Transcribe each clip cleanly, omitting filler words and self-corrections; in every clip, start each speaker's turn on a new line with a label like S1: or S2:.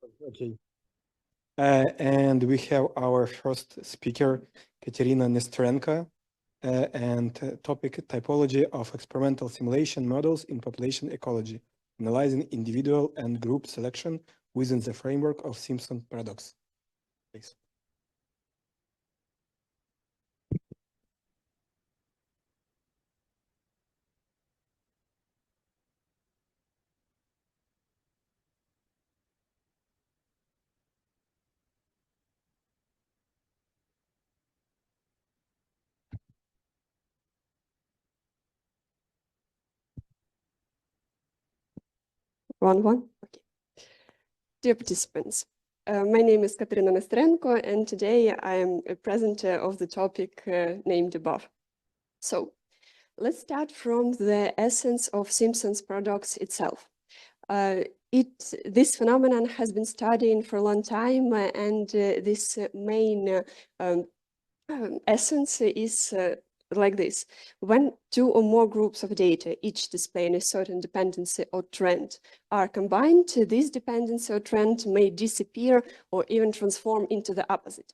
S1: Okay. And we have our first speaker, Katerina Nesterenko, and topic typology of experimental simulation models in population ecology, analyzing individual and group selection within the framework of Simpson paradox. Please.
S2: One. Okay. Dear participants, my name is Katerina Nesterenko, and today I am a presenter of the topic named above. So, let's start from the essence of Simpson's paradox itself. This phenomenon has been studied for a long time, and this main essence is like this. When two or more groups of data, each displaying a certain dependency or trend, are combined, this dependency or trend may disappear or even transform into the opposite.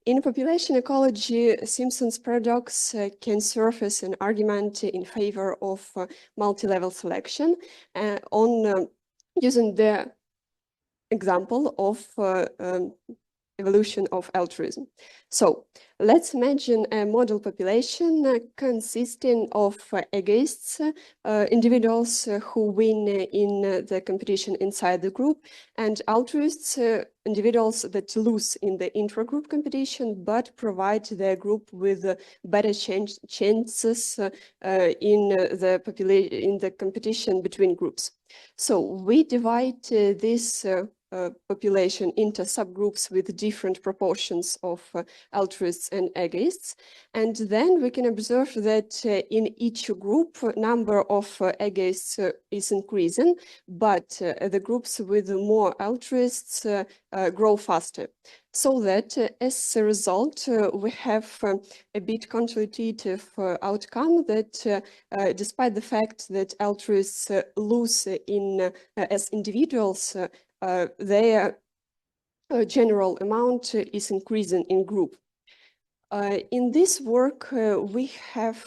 S2: In population ecology, Simpson's paradox can serve as an argument in favor of multi-level selection on using the example of evolution of altruism. So let's imagine a model population consisting of egoists, individuals who win in the competition inside the group, and altruists, individuals that lose in the intra-group competition but provide their group with better chances in the competition between groups. So we divide this population into subgroups with different proportions of altruists and egoists. And then we can observe that in each group, number of egoists is increasing, but the groups with more altruists grow faster. So that as a result, we have a bit counterintuitive outcome that despite the fact that altruists lose as individuals, their general amount is increasing in group. In this work, we have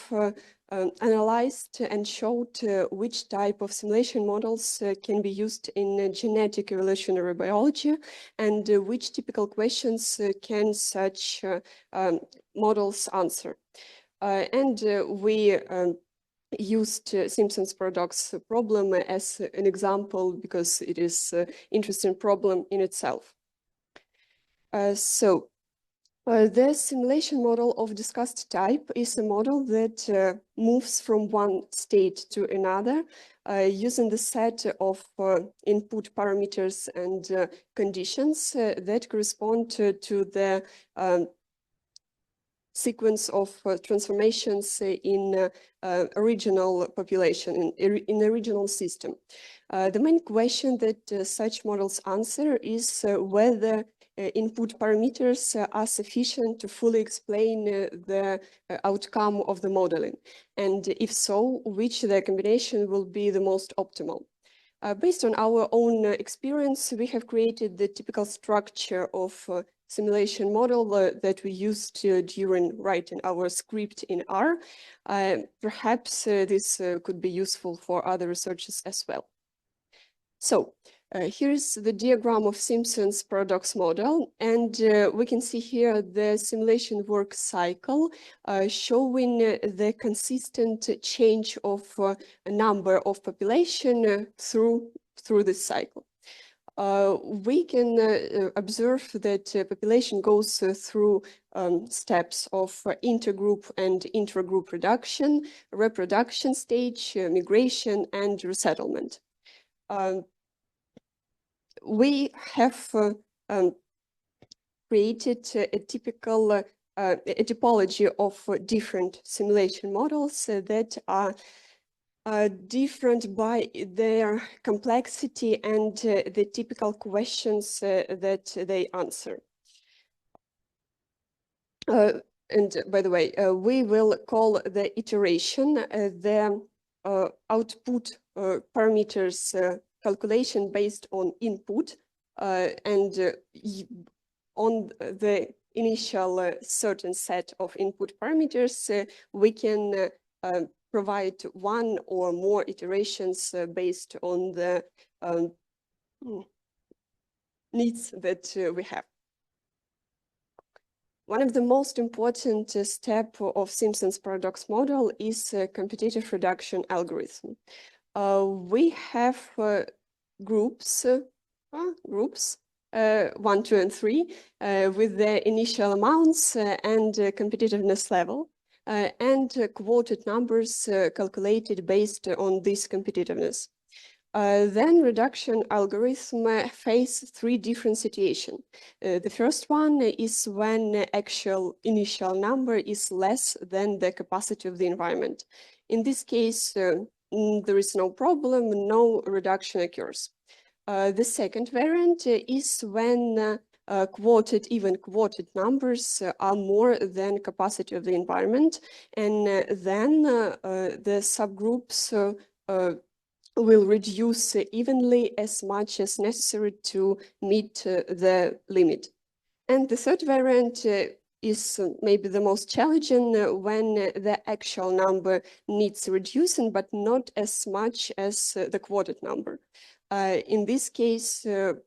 S2: analyzed and showed which type of simulation models can be used in genetic evolutionary biology and which typical questions can such models answer. We used Simpson's paradox problem as an example because it is an interesting problem in itself. The simulation model of discussed type is a model that moves from one state to another using the set of input parameters and conditions that correspond to the sequence of transformations in original population, in the original system. The main question that such models answer is whether input parameters are sufficient to fully explain the outcome of the modeling, and if so, which the combination will be the most optimal. Based on our own experience, we have created the typical structure of simulation model that we used during writing our script in R. Perhaps this could be useful for other researchers as well. So here is the diagram of Simpson's paradox model, and we can see here the simulation work cycle showing the consistent change of a number of population through this cycle. We can observe that population goes through steps of intergroup and intragroup reproduction stage, migration, and resettlement. We have created a typical typology of different simulation models that are different by their complexity and the typical questions that they answer. And by the way, we will call the iteration the output parameters calculation based on input On the initial certain set of input parameters, we can provide one or more iterations based on the needs that we have. One of the most important step of Simpson's paradox model is competitive reduction algorithm. We have groups 1, 2, and 3 with the initial amounts and competitiveness level and quoted numbers calculated based on this competitiveness. Then reduction algorithm face 3 different situations. The first one is when actual initial number is less than the capacity of the environment. In this case, there is no problem, no reduction occurs. The second variant is when even quoted numbers are more than capacity of the environment, and then the subgroups will reduce evenly as much as necessary to meet the limit. And the third variant is maybe the most challenging when the actual number needs reducing, but not as much as the quoted number. In this case, the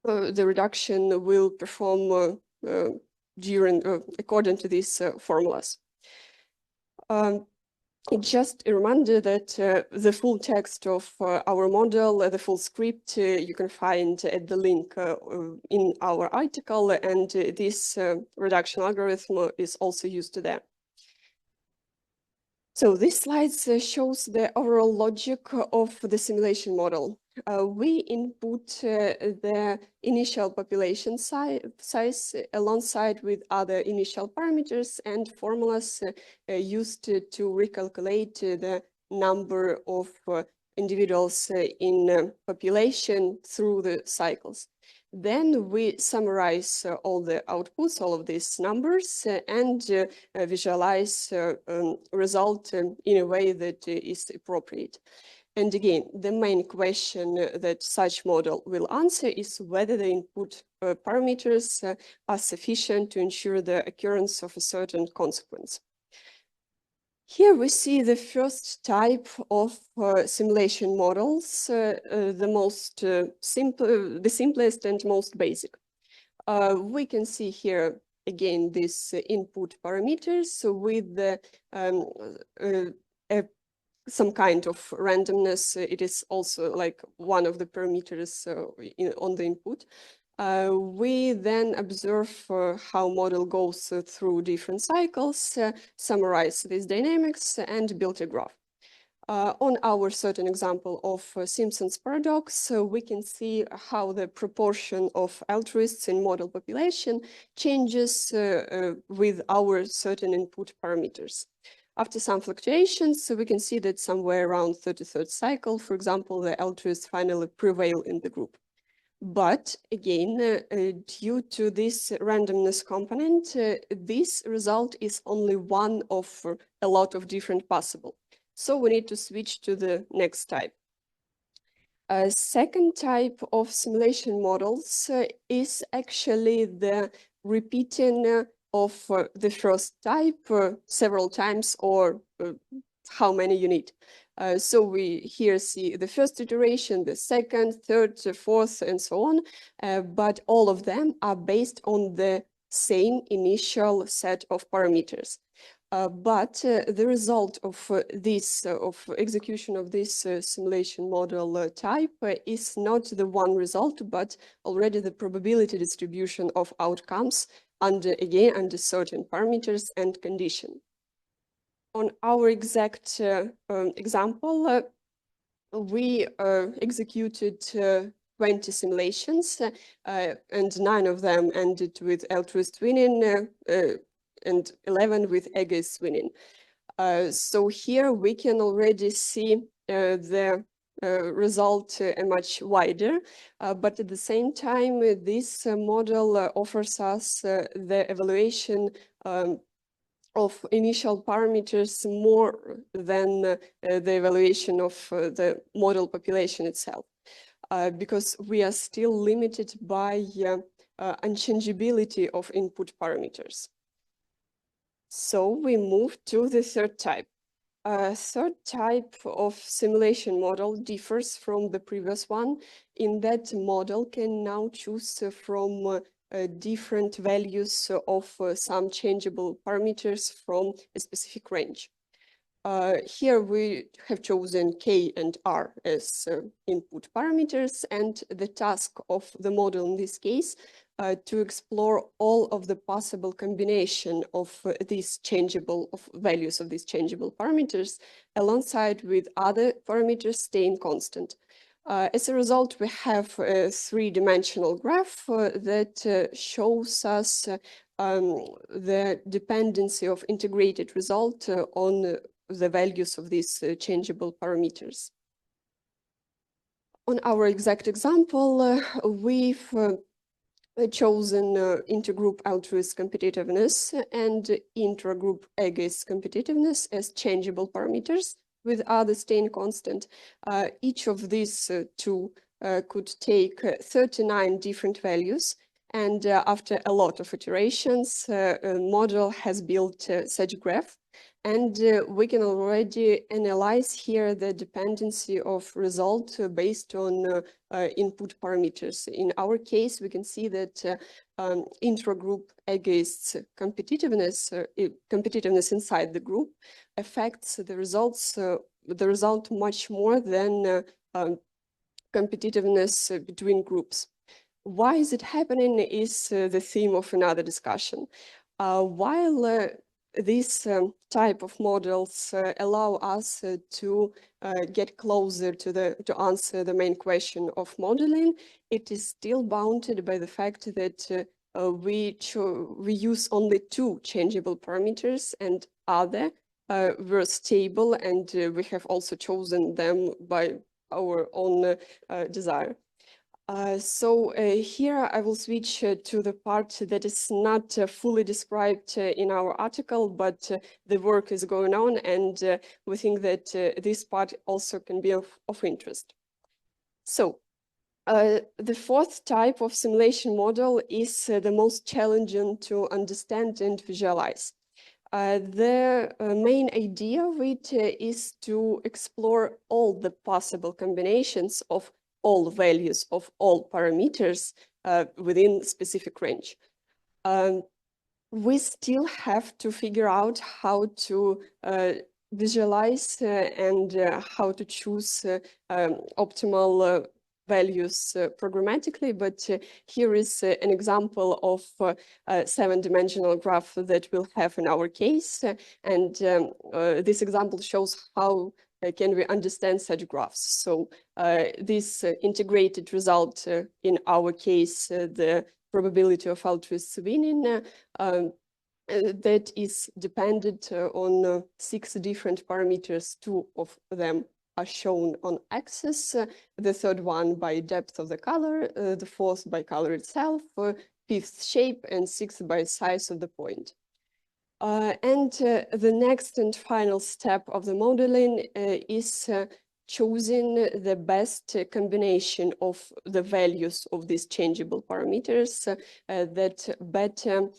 S2: reduction will perform according to these formulas. Just a reminder that the full text of our model, the full script, you can find at the link in our article, and this reduction algorithm is also used there. So this slide shows the overall logic of the simulation model. We input the initial population size alongside with other initial parameters and formulas used to recalculate the number of individuals in population through the cycles. Then we summarize all the outputs, all of these numbers, and visualize result in a way that is appropriate. And again, the main question that such model will answer is whether the input parameters are sufficient to ensure the occurrence of a certain consequence. Here we see the first type of simulation models, the simplest and most basic. We can see here again these input parameters with some kind of randomness. It is also like one of the parameters on the input. We then observe how model goes through different cycles, summarize these dynamics, and build a graph. On our certain example of Simpson's paradox, we can see how the proportion of altruists in model population changes with our certain input parameters. After some fluctuations, we can see that somewhere around 33rd cycle, for example, the altruists finally prevail in the group. But again, due to this randomness component, this result is only one of a lot of different possible. So we need to switch to the next type. A second type of simulation models is actually the repeating of the first type several times, or how many you need. So we here see the first iteration, the second, third, fourth, and so on, but all of them are based on the same initial set of parameters. But the result of execution of this simulation model type is not the one result, but already the probability distribution of outcomes under certain parameters and conditions. On our exact example, we executed 20 simulations, and 9 of them ended with altruist winning, and 11 with ageist winning. So here we can already see the result much wider, but at the same time, this model offers us the evaluation of initial parameters more than the evaluation of the model population itself. because we are still limited by unchangeability of input parameters. So we move to the third type. Third type of simulation model differs from the previous one in that model can now choose from different values of some changeable parameters from a specific range. Here we have chosen K and R as input parameters, and the task of the model in this case to explore all of the possible combination of these changeable values of these changeable parameters alongside with other parameters staying constant. As a result, we have a three-dimensional graph that shows us the dependency of integrated result on the values of these changeable parameters. On our exact example, we've chosen intergroup altruist competitiveness and intragroup egoist competitiveness as changeable parameters, with others staying constant. Each of these two could take 39 different values, and after a lot of iterations, a model has built such graph. And we can already analyze here the dependency of result based on input parameters. In our case, we can see that intragroup egoist competitiveness, competitiveness inside the group affects the result much more than competitiveness between groups. Why is it happening is the theme of another discussion. While these type of models allow us to get closer to answer the main question of modeling, it is still bounded by the fact that we use only two changeable parameters, and other were stable, and we have also chosen them by our own desire. So here I will switch to the part that is not fully described in our article, but the work is going on, and we think that this part also can be of interest. So the fourth type of simulation model is the most challenging to understand and visualize. The main idea of it is to explore all the possible combinations of all values of all parameters within specific range. We still have to figure out how to visualize and how to choose optimal values programmatically, but here is an example of a seven-dimensional graph that we'll have in our case, and this example shows how can we understand such graphs. So this integrated result, in our case, the probability of altruists winning, that is dependent on 6 different parameters. 2 of them are shown on axis, the third one by depth of the color, the fourth by color itself, fifth shape, and sixth by size of the point. And the next and final step of the modeling is choosing the best combination of the values of these changeable parameters that better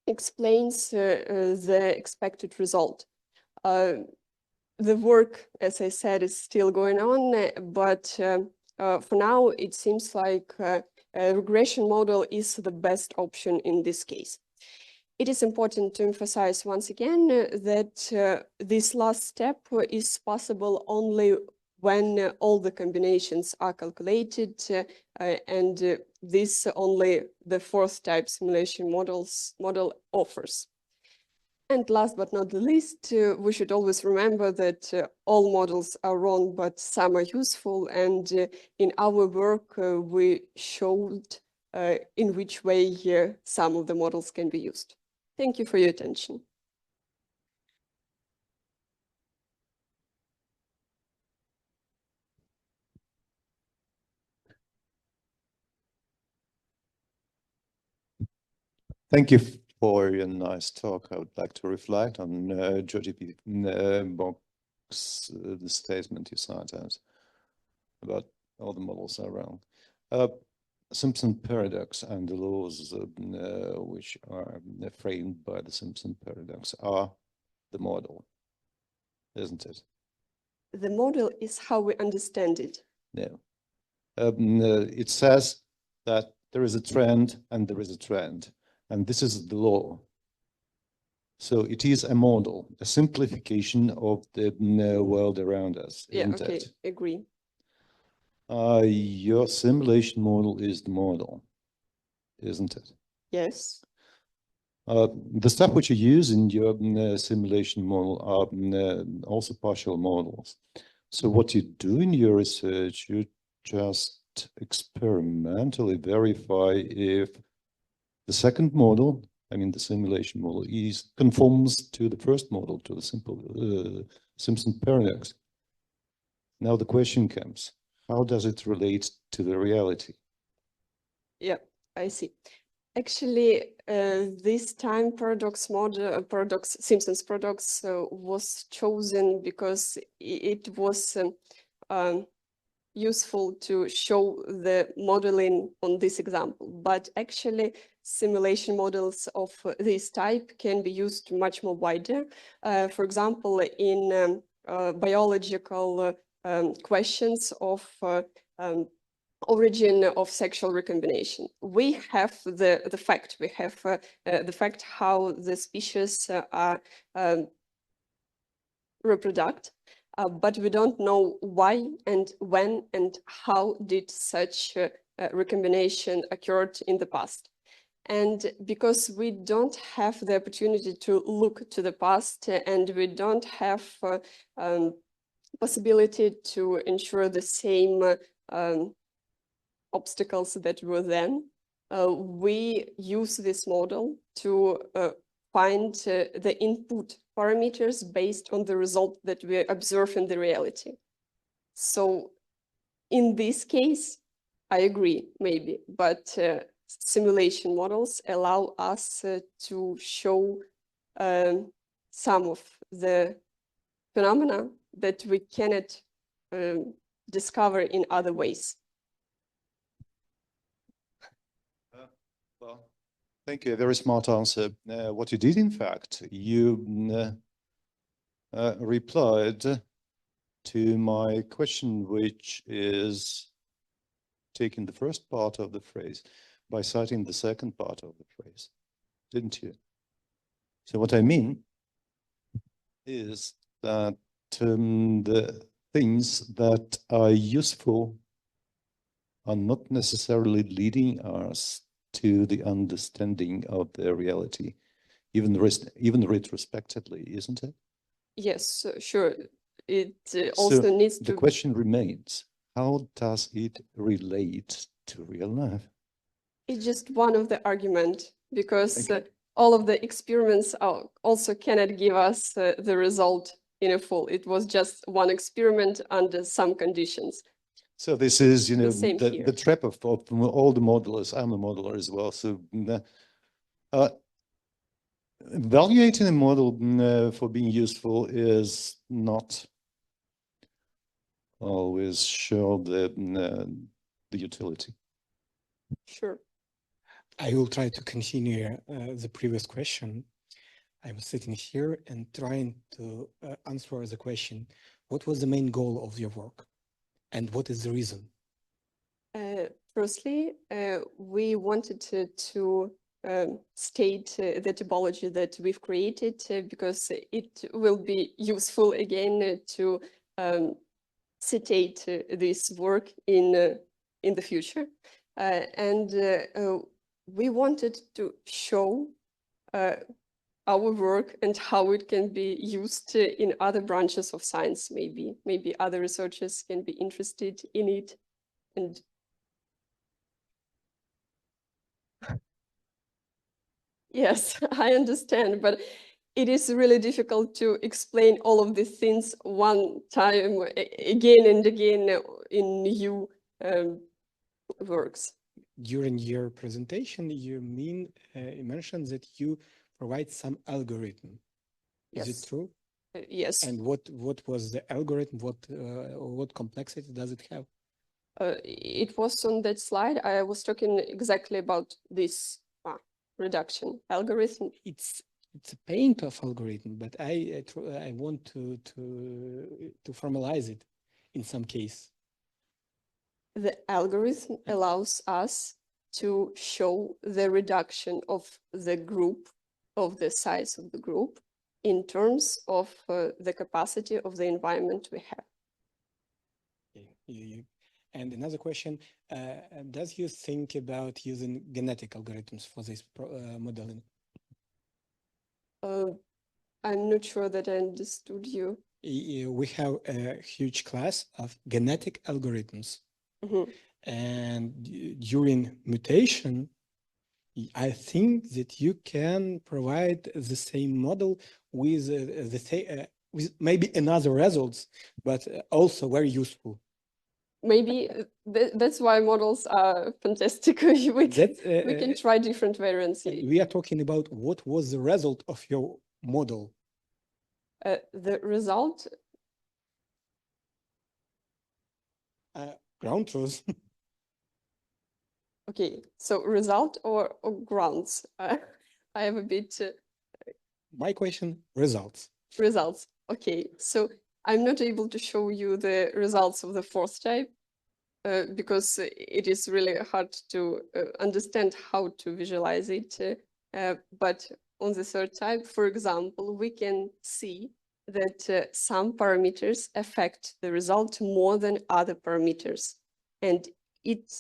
S2: explains the expected result. The work, as I said, is still going on, but for now it seems like a regression model is the best option in this case. It is important to emphasize once again that this last step is possible only when all the combinations are calculated, and this only the fourth type simulation model offers. And last but not the least, we should always remember that all models are wrong, but some are useful. And in our work, we showed in which way some of the models can be used. Thank you for your attention.
S3: Thank you for your nice talk. I would like to reflect on Georgie Bock's the statement you cited about all the models are wrong. Simpson paradox and the laws which are framed by the Simpson paradox are the model, isn't it?
S2: The model is how we understand it.
S3: No. It says that there is a trend and there is a trend, and this is the law. So it is a model, a simplification of the world around us,
S2: Yeah,
S3: isn't
S2: okay,
S3: it?
S2: agree.
S3: Your simulation model is the model, isn't it?
S2: Yes.
S3: The stuff which you use in your simulation model are also partial models. So what you do in your research, you just experimentally verify if the second model, I mean the simulation model, conforms to the first model, to the simple Simpson paradox. Now the question comes, how does it relate to the reality?
S2: Yeah, I see. Actually, this time paradox model, Simpson's paradox was chosen because it was useful to show the modeling on this example. But actually, simulation models of this type can be used much more wider. For example, in biological questions of origin of sexual recombination. We have the fact, we have the fact how the species are reproduct, but we don't know why and when and how did such recombination occurred in the past. And because we don't have the opportunity to look to the past and we don't have possibility to ensure the same obstacles that were then, we use this model to find the input parameters based on the result that we observe in the reality. So in this case, I agree, maybe, but simulation models allow us to show some of the phenomena that we cannot discover in other ways.
S3: Well, thank you. A very smart answer. What you did, in fact, you replied to my question, which is taking the first part of the phrase by citing the second part of the phrase, didn't you? So what I mean is that the things that are useful are not necessarily leading us to the understanding of the reality, even retrospectively, isn't it?
S2: Yes, sure. It also
S3: So
S2: needs
S3: the
S2: to.
S3: question remains, how does it relate to real life?
S2: It's just one of the argument, because
S3: Okay.
S2: all of the experiments also cannot give us the result in a full. It was just one experiment under some conditions.
S3: So this is,
S2: same here.
S3: the trap of all the modelers. I'm a modeler as well. So evaluating a model for being useful is not always show the utility.
S2: Sure.
S1: I will try to continue the previous question. I was sitting here and trying to answer the question, what was the main goal of your work? And what is the reason?
S2: Firstly, we wanted to state the topology that we've created because it will be useful again to citate this work in the future. And we wanted to show our work and how it can be used in other branches of science, maybe other researchers can be interested in it. And yes, I understand, but it is really difficult to explain all of these things one time again and again in new works.
S1: During your presentation, you mentioned that you provide some algorithm. Is
S2: Yes.
S1: it true?
S2: Yes.
S1: And what was the algorithm? What complexity does it have?
S2: It was on that slide. I was talking exactly about this reduction algorithm.
S1: It's a paint of algorithm, but I want to formalize it in some case.
S2: The algorithm allows us to show the reduction of the group, of the size of the group, in terms of the capacity of the environment we have.
S1: Okay. And another question, does you think about using genetic algorithms for this modeling?
S2: I'm not sure that I understood you.
S1: We have a huge class of genetic algorithms.
S2: Mhm.
S1: And during mutation, I think that you can provide the same model with with maybe another results, but also very useful.
S2: Maybe that's why models are fantastic. we can try different variants.
S1: We are talking about what was the result of your model.
S2: The result?
S1: Ground truth.
S2: Okay, so result or grounds? I have a bit...
S1: My question, results.
S2: Results. Okay, so I'm not able to show you the results of the fourth type because it is really hard to understand how to visualize it. But on the third type, for example, we can see that some parameters affect the result more than other parameters. And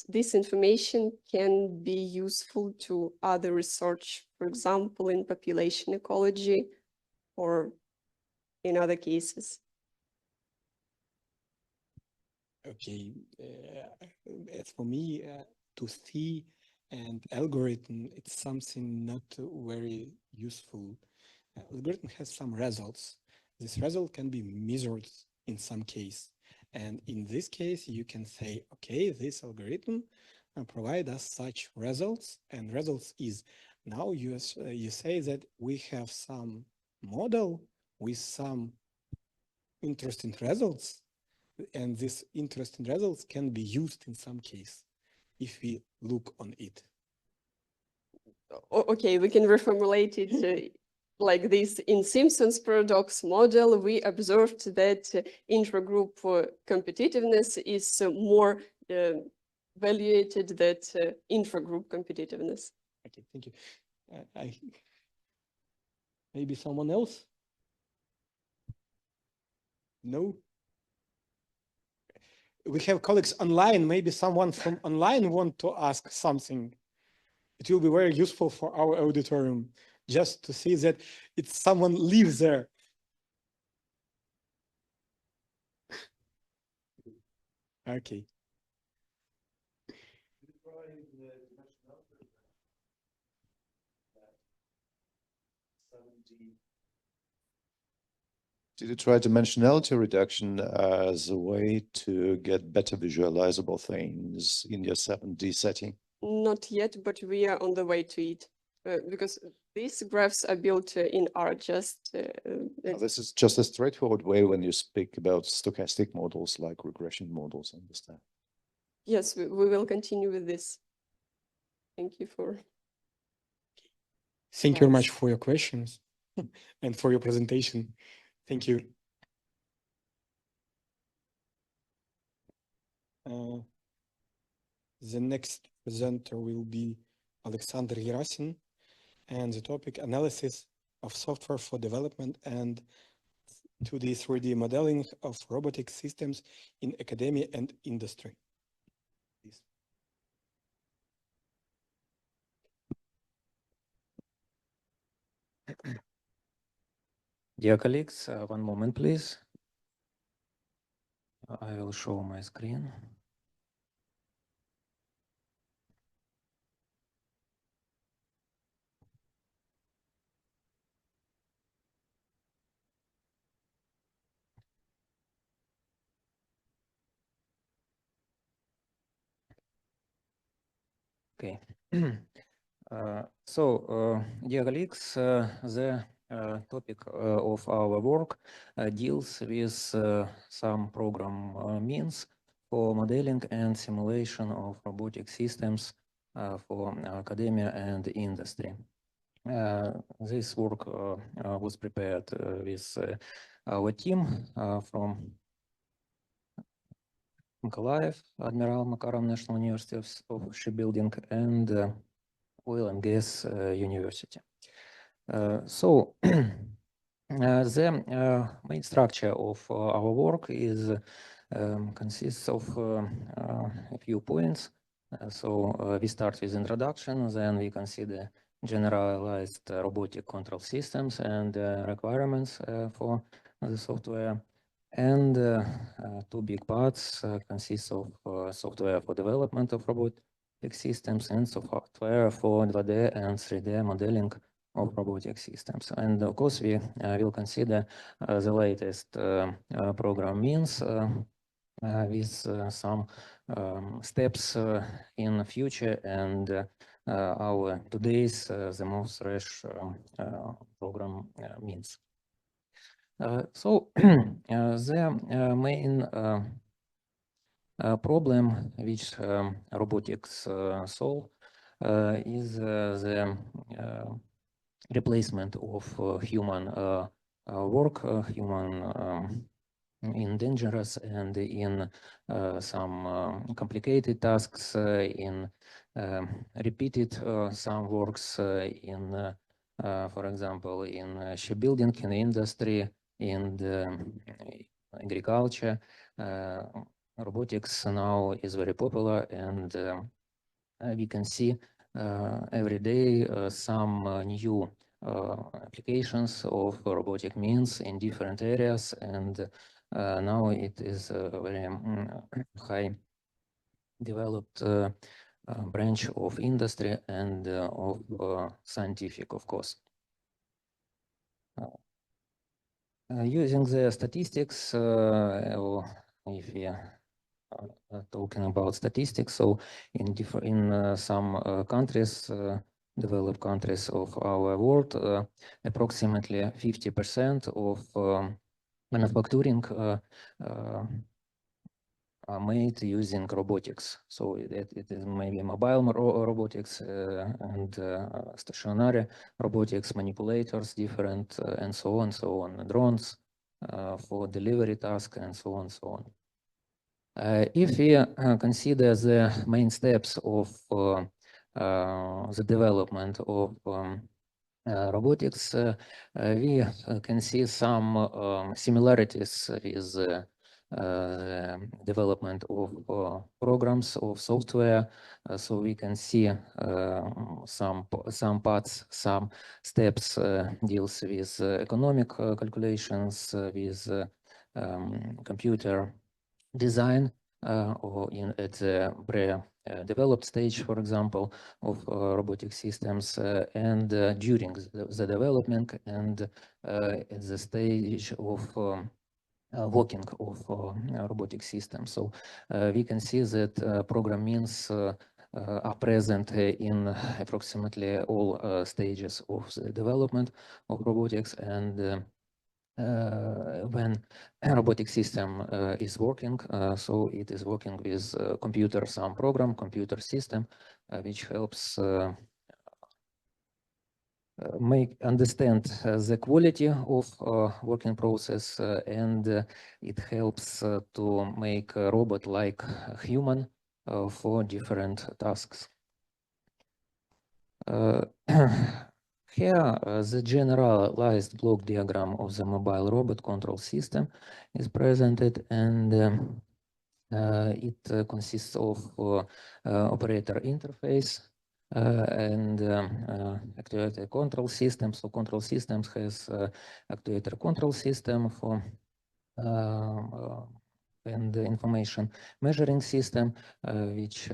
S2: this information can be useful to other research, for example, in population ecology or in other cases.
S1: Okay, as for me, to see an algorithm, it's something not very useful. Algorithm has some results. This result can be measured in some case. And in this case, you can say, okay, this algorithm provide us such results, and results is now you say that we have some model with some interesting results, and these interesting results can be used in some case if we look on it.
S2: Okay, we can reformulate it like this. In Simpson's paradox model, we observed that intragroup competitiveness is more evaluated than intragroup competitiveness.
S1: Okay, thank you. Maybe someone else? No? We have colleagues online. Maybe someone from online want to ask something. It will be very useful for our auditorium just to see that it's someone lives there. Okay.
S3: Did you try dimensionality reduction as a way to get better visualizable things in your 7D setting?
S2: Not yet, but we are on the way to it. Because these graphs are built in ArcGIS.
S3: This is just a straightforward way when you speak about stochastic models like regression models, I understand.
S2: Yes, we will continue with this. Thank you for...
S1: Thank you very much for your questions and for your presentation. Thank you. The next presenter will be Alexander Gerasin, and the topic analysis of software for development and 2D, 3D modeling of robotic systems in academia and industry. Please.
S4: Dear colleagues, one moment, please. I will show my screen. Okay. Dear colleagues, the topic of our work deals with some program means for modeling and simulation of robotic systems for academia and industry. This work was prepared with our team from Mykolaiv, Admiral Makarov National University of Shipbuilding, and Oil and Gas University. So the main structure of our work is consists of a few points. So we start with introduction, then we consider generalized robotic control systems and requirements for the software. And two big parts consist of software for development of robotic systems and software for 2D and 3D modeling of robotic systems. And of course, we will consider the latest program means with some steps in the future and our today's the most fresh program means. So the main problem which robotics solve is the replacement of human work, human in dangerous and in some complicated tasks, in repeated some works in, for example, in shipbuilding, in industry, in agriculture. Robotics now is very popular, and we can see every day some new applications of robotic means in different areas, and now it is a very high developed branch of industry and of scientific, of course. Using the statistics, or if we are talking about statistics, so in some countries, developed countries of our world, approximately 50% of manufacturing are made using robotics. So it is maybe mobile robotics and stationary robotics, manipulators, different, and so on, drones for delivery tasks, and so on. If we consider the main steps of the development of robotics, we can see some similarities with development of programs of software. So we can see some parts, some steps deals with economic calculations, with computer design, or at the pre-developed stage, for example, of robotic systems, and during the development, and at the stage of working of robotic systems. So we can see that program means are present in approximately all stages of the development of robotics, and when a robotic system is working, so it is working with computer, some program, computer system, which helps understand the quality of working process, and it helps to make a robot like a human for different tasks. Here, the generalized block diagram of the mobile robot control system is presented, and it consists of operator interface and actuator control system. So control systems has actuator control system for and the information measuring system, which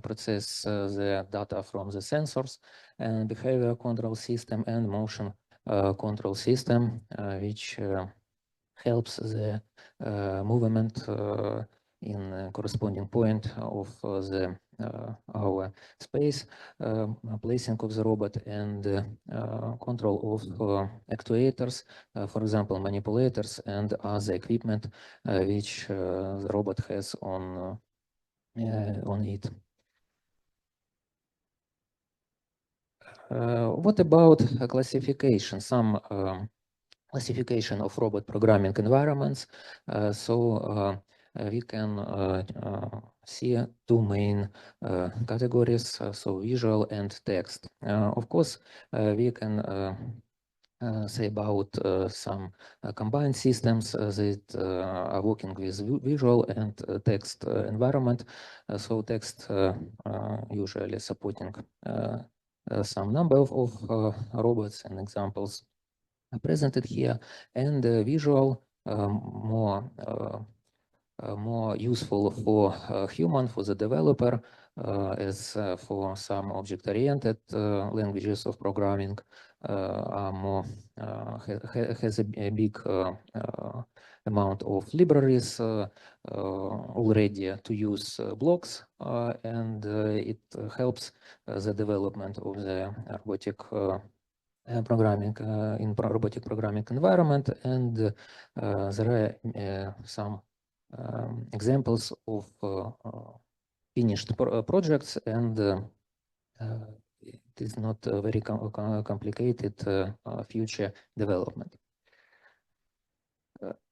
S4: process the data from the sensors, and behavior control system, and motion control system, which helps the movement in corresponding point of the our space, placing of the robot, and control of actuators, for example, manipulators and other equipment which the robot has on it. What about classification? Some classification of robot programming environments. We can see two main categories, so visual and text. Of course, we can say about some combined systems that are working with visual and text environment. So text usually supporting some number of robots and examples are presented here, and visual more useful for human, for the developer, as for some object-oriented languages of programming are more has a big amount of libraries already to use blocks, and it helps the development of the robotic programming in robotic programming environment, and there are some examples of finished projects, and it is not very complicated future development.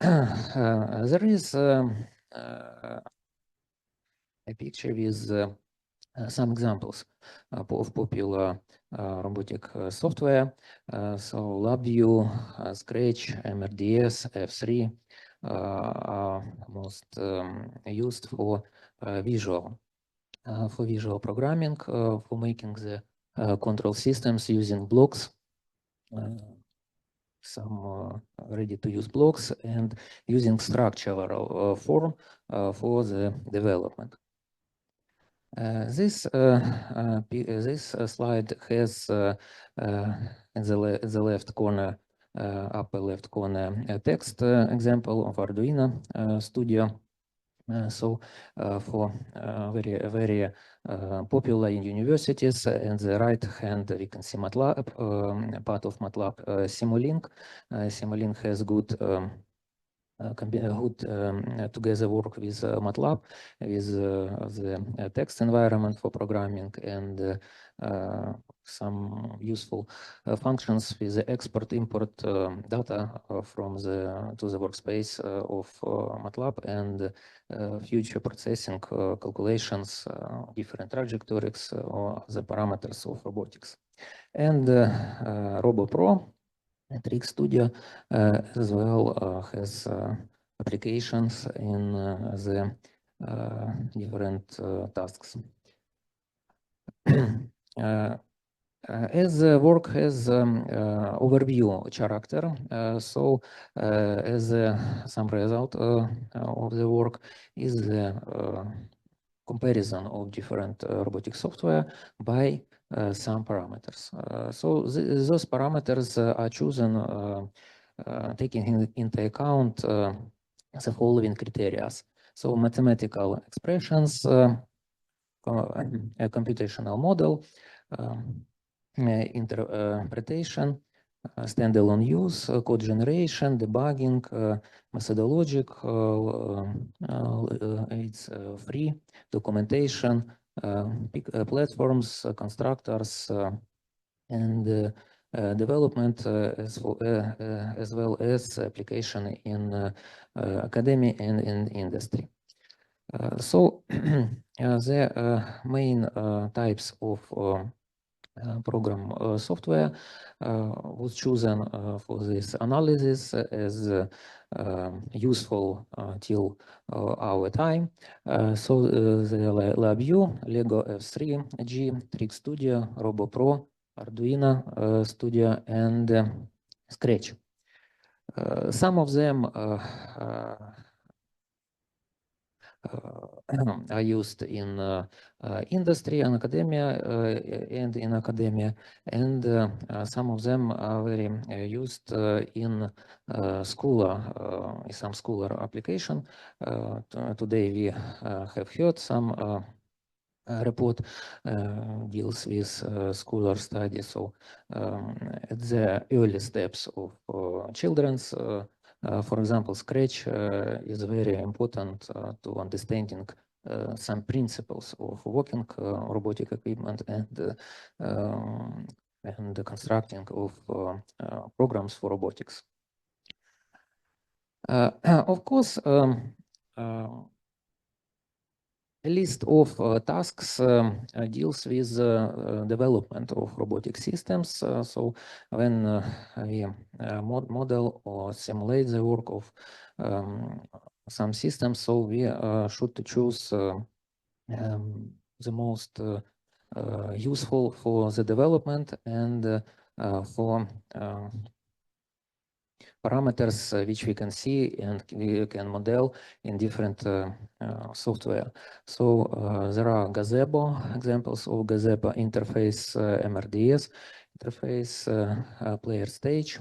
S4: There is a picture with some examples of popular robotic software. So LabVIEW, Scratch, MRDS, F3 are most used for visual programming, for making the control systems using blocks, some ready-to-use blocks, and using structural form for the development. This slide has in the left corner, upper left corner, a text example of Arduino Studio. So for very popular in universities, and the right hand we can see MATLAB, part of MATLAB, Simulink. Simulink has good together work with MATLAB, with the text environment for programming, and some useful functions with the export-import data from to the workspace of MATLAB, and future processing calculations, different trajectories or the parameters of robotics. And RoboPro Trick Studio as well has applications in the different tasks. As the work has overview character, so as some result of the work is the comparison of different robotic software by some parameters. So those parameters are chosen taking into account the following criteria. So mathematical expressions, a computational model, interpretation, standalone use, code generation, debugging, methodologic, it's free, documentation, platforms, constructors, and development as well as application in academy and in industry. So the main types of program software was chosen for this analysis as useful till our time. So the LabVIEW, Lego F3G, Trick Studio, RoboPro, Arduino Studio, and Scratch. Some of them are used in industry and academia, and some of them are very used in some scholar application. Today we have heard some report deals with scholar studies. So at the early steps of children's, for example, Scratch is very important to understanding some principles of working robotic equipment and the constructing of programs for robotics. Of course, a list of tasks deals with development of robotic systems. So when we model or simulate the work of some systems, so we should choose the most useful for the development and for parameters which we can see and we can model in different software. So there are gazebo examples of gazebo interface, MRDS interface, player stage,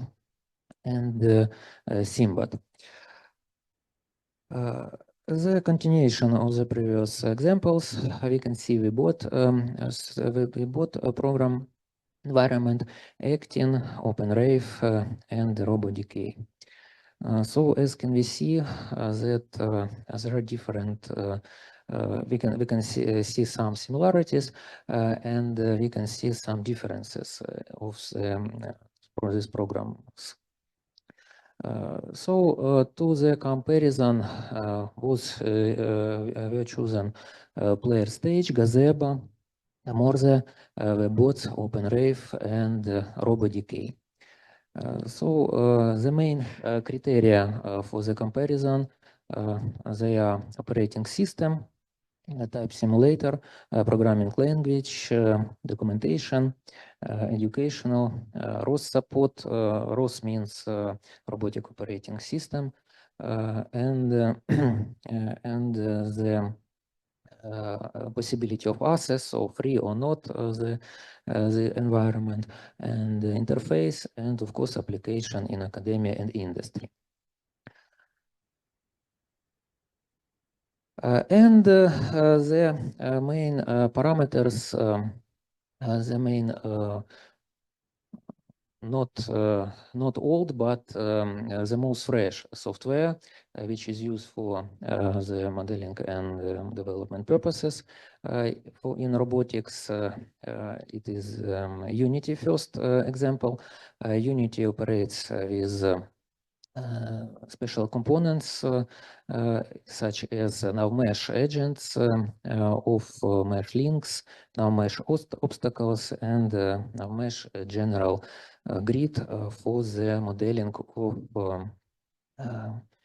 S4: and Simbat. The continuation of the previous examples, we can see we bought a program environment, Actin, OpenRave, and RoboDK. So as can we see that there are different, we can see some similarities and we can see some differences of for these programs. So to the comparison was we chosen player stage, Gazebo, Morze, Webbots, OpenRave, and RoboDK. So the main criteria for the comparison, they are operating system, type simulator, programming language, documentation, educational, ROS support. ROS means robotic operating system, and the possibility of access, so free or not, the environment and the interface, and of course application in academia and industry. And the main parameters, the main not old, but the most fresh software which is used for the modeling and development purposes. In robotics, it is Unity first example. Unity operates with special components such as now mesh agents of mesh links, now mesh obstacles, and now mesh general grid for the modeling of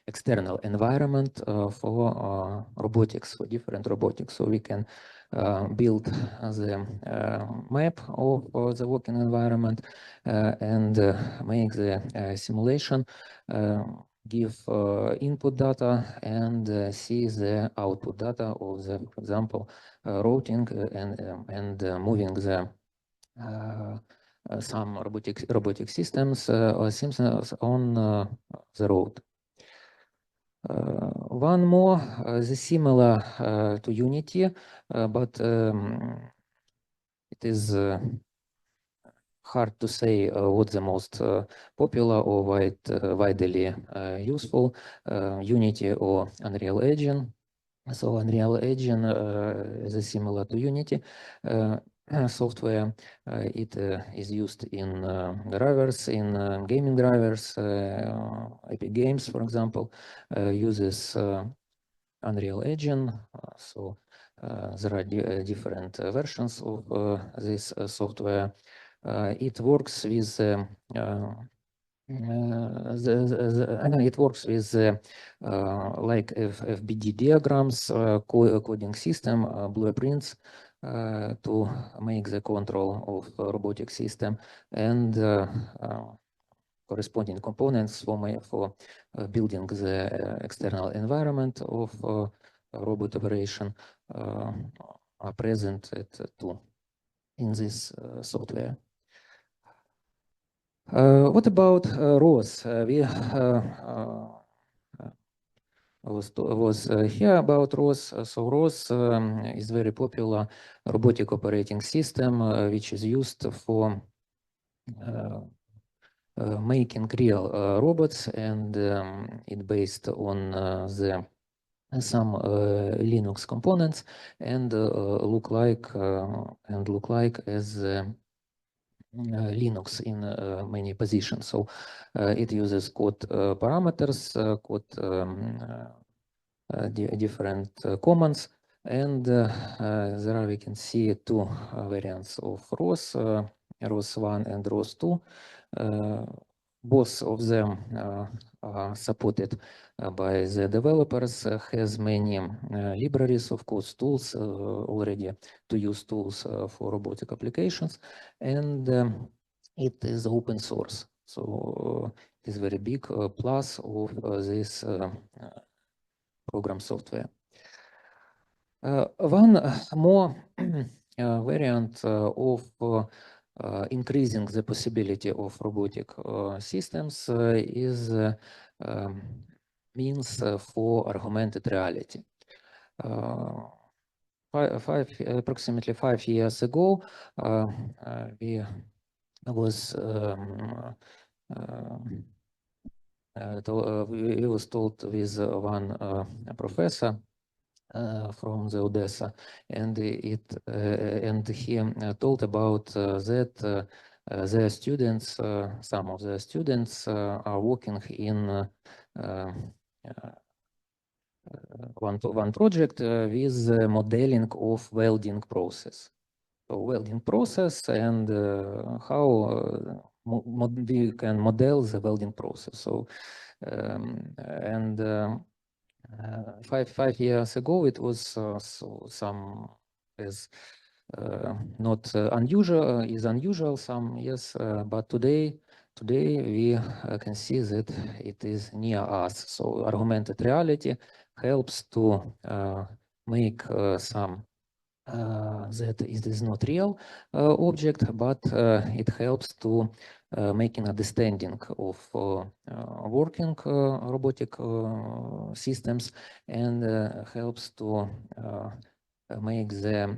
S4: external environment for robotics, for different robotics. So we can build the map of the working environment and make the simulation, give input data and see the output data of the, for example, routing and moving the some robotic systems or systems on the road. One more, the similar to Unity, but it is hard to say what's the most popular or widely useful, Unity or Unreal Engine. So Unreal Engine is similar to Unity software. It is used in drivers, in gaming drivers. Epic Games, for example, uses Unreal Engine. So there are different versions of this software. It works with it works with like FBD diagrams, coding system, blueprints to make the control of robotic system and corresponding components for building the external environment of robot operation are present in this software. What about ROS? was here about ROS. So ROS is very popular robotic operating system which is used for making real robots, and it based on the some Linux components and look like as Linux in many positions. So it uses code parameters, different commands, and there we can see two variants of ROS, ROS 1 and ROS 2. Both of them are supported by the developers, has many libraries of course, tools already to use tools for robotic applications, and it is open source. So it is very big plus of this program software. One more variant of increasing the possibility of robotic systems is means for augmented reality. Approximately 5 years ago, we was told with one professor from the Odessa, and he told about that their students, some of the students are working in one project with modeling of welding process. So welding process and how we can model the welding process. So five years ago, it was so some is not unusual, is unusual some, yes, but today we can see that it is near us. So augmented reality helps to make some that it is not real object, but it helps to making understanding of working robotic systems, and helps to make the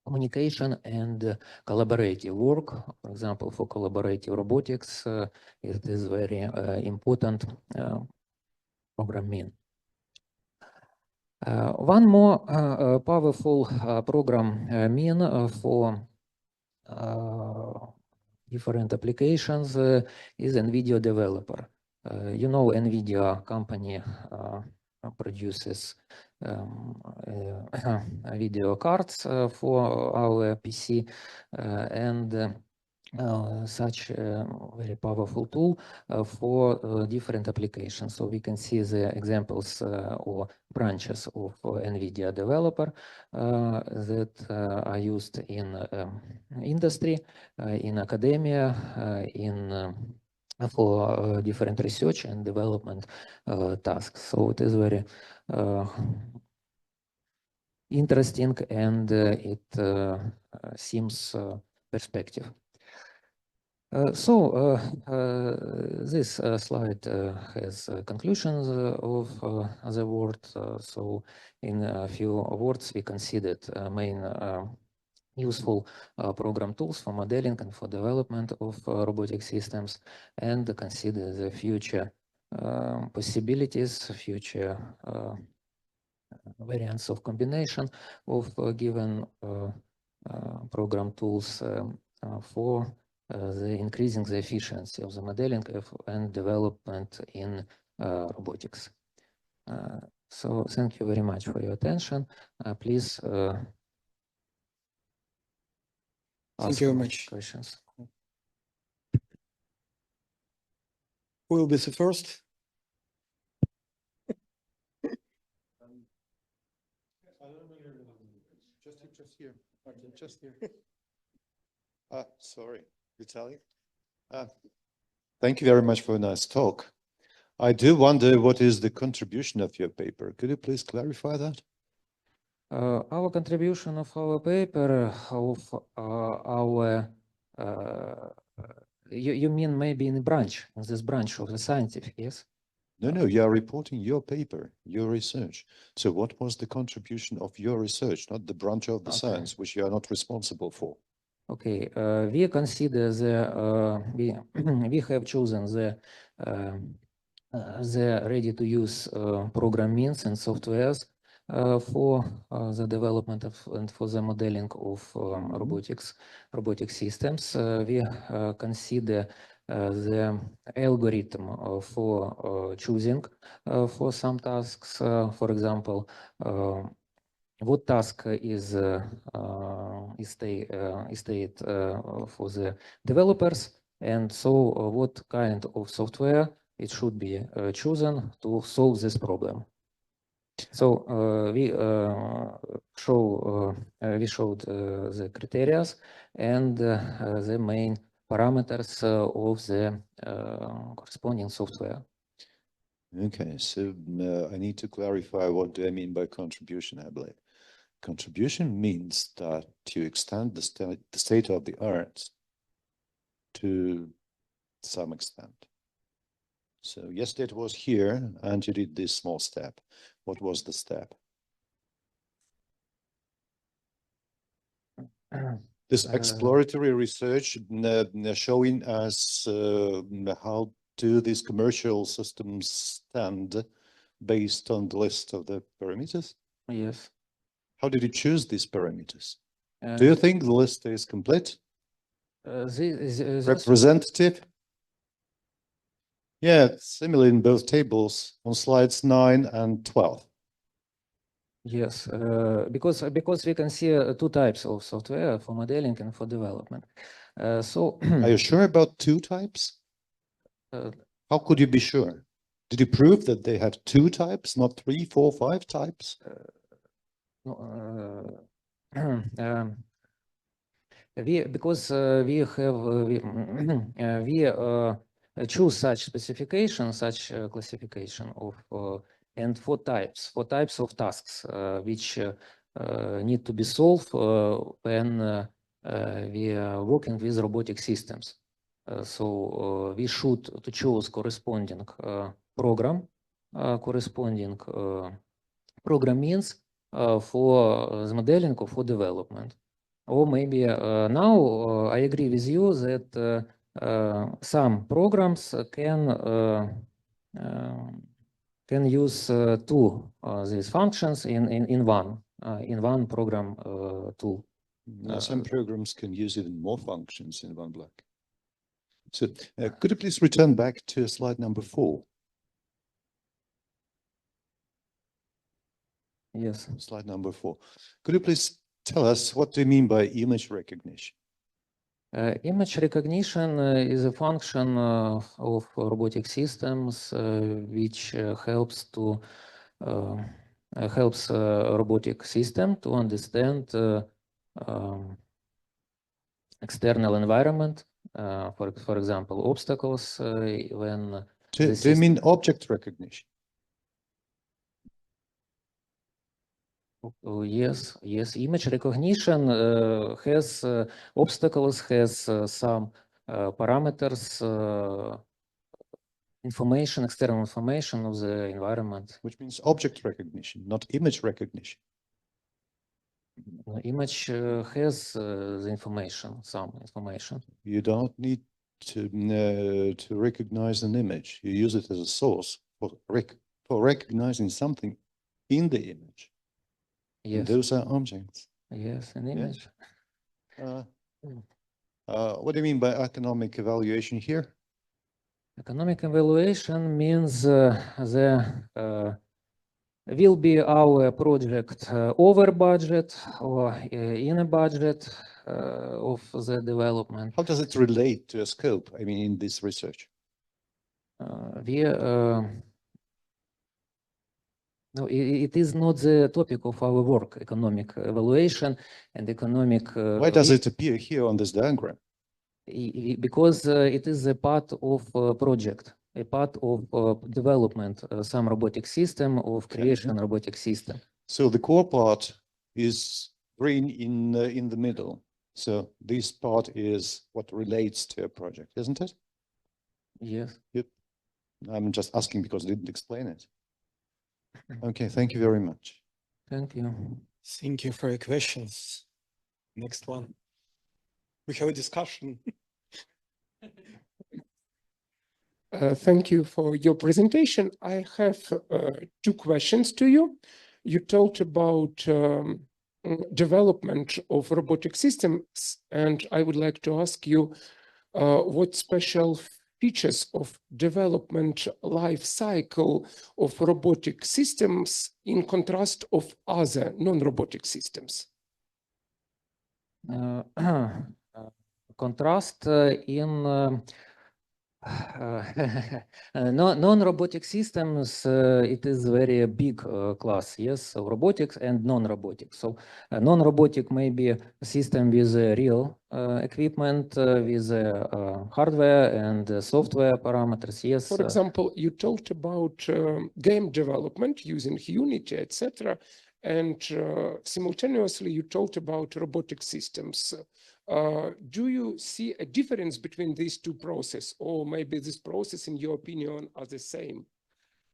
S4: communication and collaborative work. For example, for collaborative robotics, it is very important programming. One more powerful program mean for different applications is NVIDIA developer. You know, NVIDIA company produces video cards for our PC, and such a very powerful tool for different applications. So we can see the examples or branches of NVIDIA developer that are used in industry, in academia, for different research and development tasks. So it is very interesting, and it seems perspective. This slide has conclusions of the word. So in a few words, we considered main useful program tools for modeling and for development of robotic systems, and consider the future possibilities, future variants of combination of given program tools for the increasing the efficiency of the modeling and development in robotics. So thank you very much for your attention. Please
S1: Thank you very much.
S4: Questions.
S1: Who will be the first?
S3: Just here. Sorry, Vitaly. Thank you very much for a nice talk. I do wonder what is the contribution of your paper. Could you please clarify that?
S4: Our contribution of our paper, of our, you mean maybe in a branch, in this branch of the scientific, yes?
S3: No, you are reporting your paper, your research. So what was the contribution of your research, not the branch of the
S4: Okay.
S3: science, which you are not responsible for?
S4: Okay, we consider we have chosen the ready-to-use program means and softwares for the development of and for the modeling of robotic systems. We consider the algorithm for choosing for some tasks. For example, what task is stayed for the developers, and so what kind of software it should be chosen to solve this problem. So we showed the criteria and the main parameters of the corresponding software.
S3: Okay, so I need to clarify what do I mean by contribution, I believe. Contribution means that you extend the state of the art to some extent. So yesterday it was here, and you did this small step. What was the step? This exploratory research showing us how do these commercial systems stand based on the list of the parameters?
S4: Yes.
S3: How did you choose these parameters? Do you think the list is complete?
S4: This
S3: Representative? Yeah, it's similar in both tables on slides 9 and 12.
S4: Yes, because we can see two types of software for modeling and for development. So
S3: Are you sure about two types? How could you be sure? Did you prove that they have two types, not 3, 4, 5 types?
S4: Because we have we choose such specification, such classification of and four types of tasks which need to be solved when we are working with robotic systems. So we should to choose corresponding program, corresponding program means for the modeling or for development. Or maybe now I agree with you that some programs can use two these functions in one program tool.
S3: Now, some programs can use even more functions in one block. So could you please return back to slide number 4?
S4: Yes.
S3: Slide number 4. Could you please tell us what do you mean by image recognition?
S4: Image recognition is a function of robotic systems which helps robotic system to understand external environment, for example, obstacles when
S3: Do you mean object recognition?
S4: Oh, yes. Image recognition has obstacles, has some parameters, external information of the environment.
S3: Which means object recognition, not image recognition.
S4: Image has the information, some information.
S3: You don't need to recognize an image. You use it as a source for recognizing something in the image.
S4: Yes.
S3: And those are objects.
S4: Yes, an image.
S3: What do you mean by economic evaluation here?
S4: Economic evaluation means will be our project over budget or in a budget of the development.
S3: How does it relate to a scope, I mean, in this research?
S4: No, it is not the topic of our work, economic evaluation and economic...
S3: Why does it appear here on this diagram?
S4: Because it is a part of project, a part of development, some robotic system, of creation robotic system.
S3: So the core part is green in the middle. So this part is what relates to a project, isn't it?
S4: Yes.
S3: Yep. I'm just asking because I didn't explain it. Okay, thank you very much.
S4: Thank you.
S1: Thank you for your questions. Next one. We have a discussion.
S5: Thank you for your presentation. I have two questions to you. You talked about development of robotic systems, and I would like to ask you what special features of development life cycle of robotic systems in contrast of other non-robotic systems.
S4: Contrast in non-robotic systems, it is very big class, yes, so robotics and non-robotic. So non-robotic may be a system with real equipment, with hardware and software parameters, yes.
S5: For example, you talked about game development using Unity, etc. And simultaneously, you talked about robotic systems. Do you see a difference between these two processes, or maybe this process, in your opinion, are the same?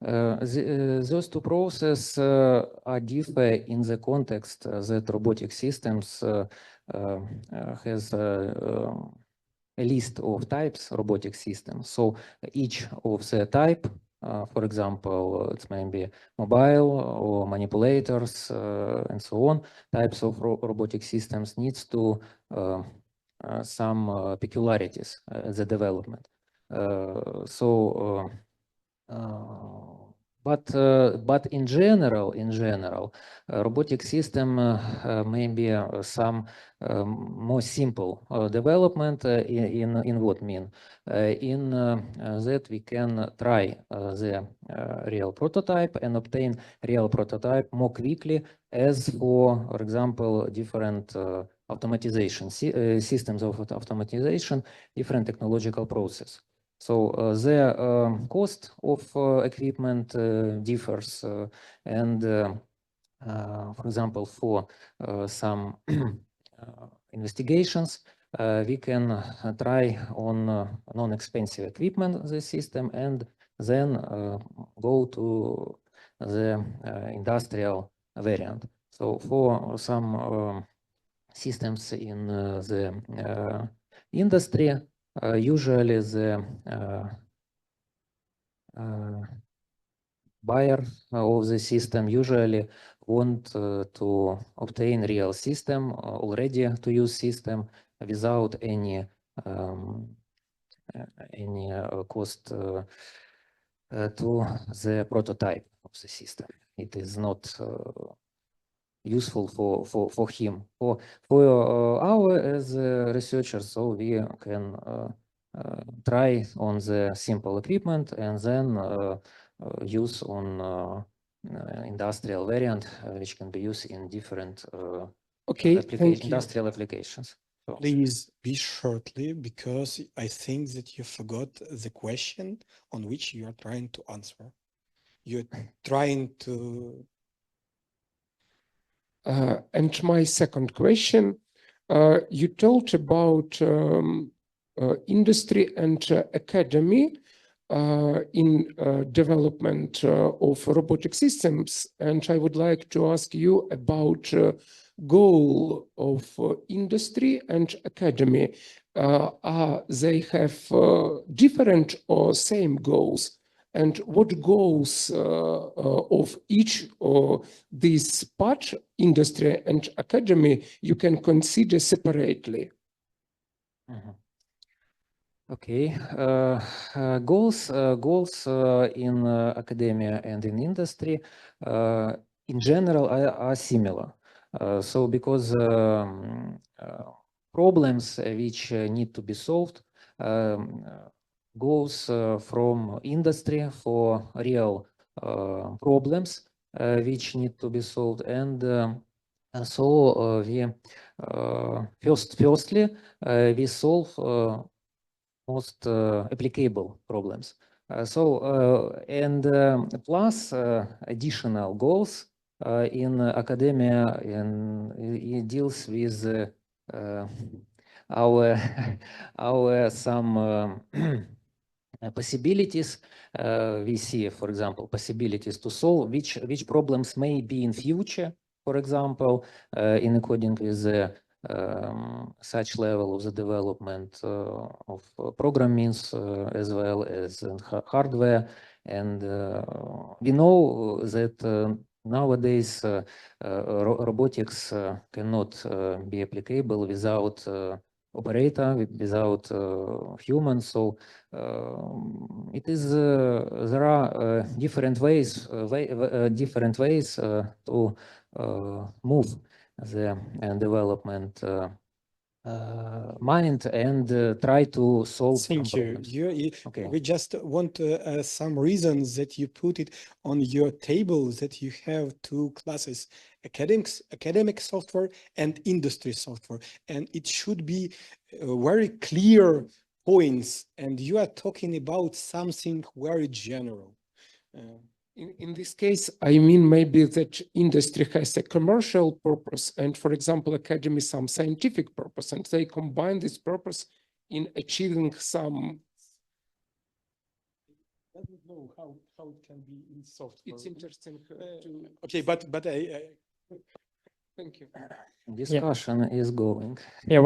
S4: Those two processes are different in the context that robotic systems has a list of types robotic systems. So each of the type, for example, it's maybe mobile or manipulators and so on, types of robotic systems needs to some peculiarities at the development. But in general, robotic system may be some more simple development in what mean? In that we can try the real prototype and obtain real prototype more quickly as for example, different automatization systems of automatization, different technological process. So the cost of equipment differs, and for example, for some investigations, we can try on non-expensive equipment the system and then go to the industrial variant. So for some systems in the industry, usually the buyer of the system usually want to obtain real system, already to use system without any cost to the prototype of the system. It is not useful for him. For our as researchers, so we can try on the simple equipment and then use on industrial variant, which can be used in different industrial applications. So.
S1: Please be shortly, because I think that you forgot the question on which you are trying to answer. You're trying to...
S5: And my second question, you talked about industry and academy in development of robotic systems. And I would like to ask you about goal of industry and academy. They have different or same goals? And what goals of each of these part, industry and academy, you can consider separately?
S4: Okay, goals in academia and in industry in general are similar. So because problems which need to be solved goes from industry for real problems which need to be solved, and so we firstly we solve most applicable problems. And plus additional goals in academia, and it deals with our some possibilities. We see, for example, possibilities to solve which problems may be in future, for example, in according with the such level of the development of programming as well as hardware. And we know that nowadays robotics cannot be applicable without operator, without humans. So it is there are different ways to move the development mind and try to solve some
S1: Thank you.
S4: problems. Okay.
S1: We just want some reasons that you put it on your table, that you have two classes, academic software and industry software. And it should be very clear points. And you are talking about something very general.
S5: In this case, I mean maybe that industry has a commercial purpose and, for example, academy some scientific purpose, and they combine this purpose in achieving some.
S1: I don't know how it can be in software.
S5: It's interesting to.
S1: Okay, but I
S5: Thank you.
S4: Discussion is going.
S6: Yeah,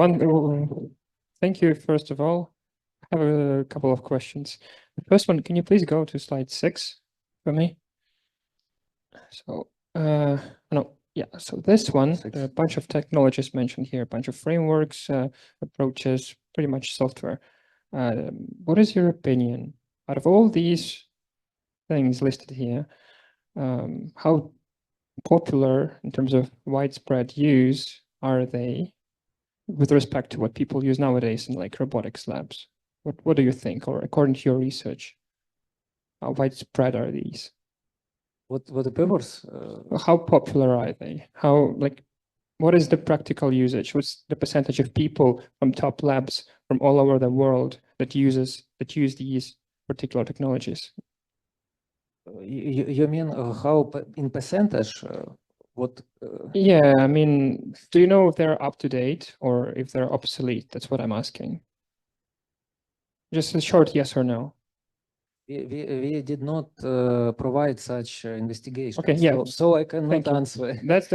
S6: thank you, first of all. I have a couple of questions. The first one, can you please go to slide 6 for me? So, so this one, a bunch of technologies mentioned here, a bunch of frameworks, approaches, pretty much software. What is your opinion? Out of all these things listed here, how popular in terms of widespread use are they with respect to what people use nowadays in like robotics labs? What do you think, or according to your research, how widespread are these?
S4: What the papers?
S6: How popular are they? What is the practical usage? What's the percentage of people from top labs from all over the world that use these particular technologies?
S4: You mean how in percentage? What?
S6: Yeah, I mean, do you know if they're up to date or if they're obsolete? That's what I'm asking. Just a short yes or no.
S4: We did not provide such investigation.
S6: Okay, yeah.
S4: So I cannot
S6: Thank you.
S4: answer.
S6: That's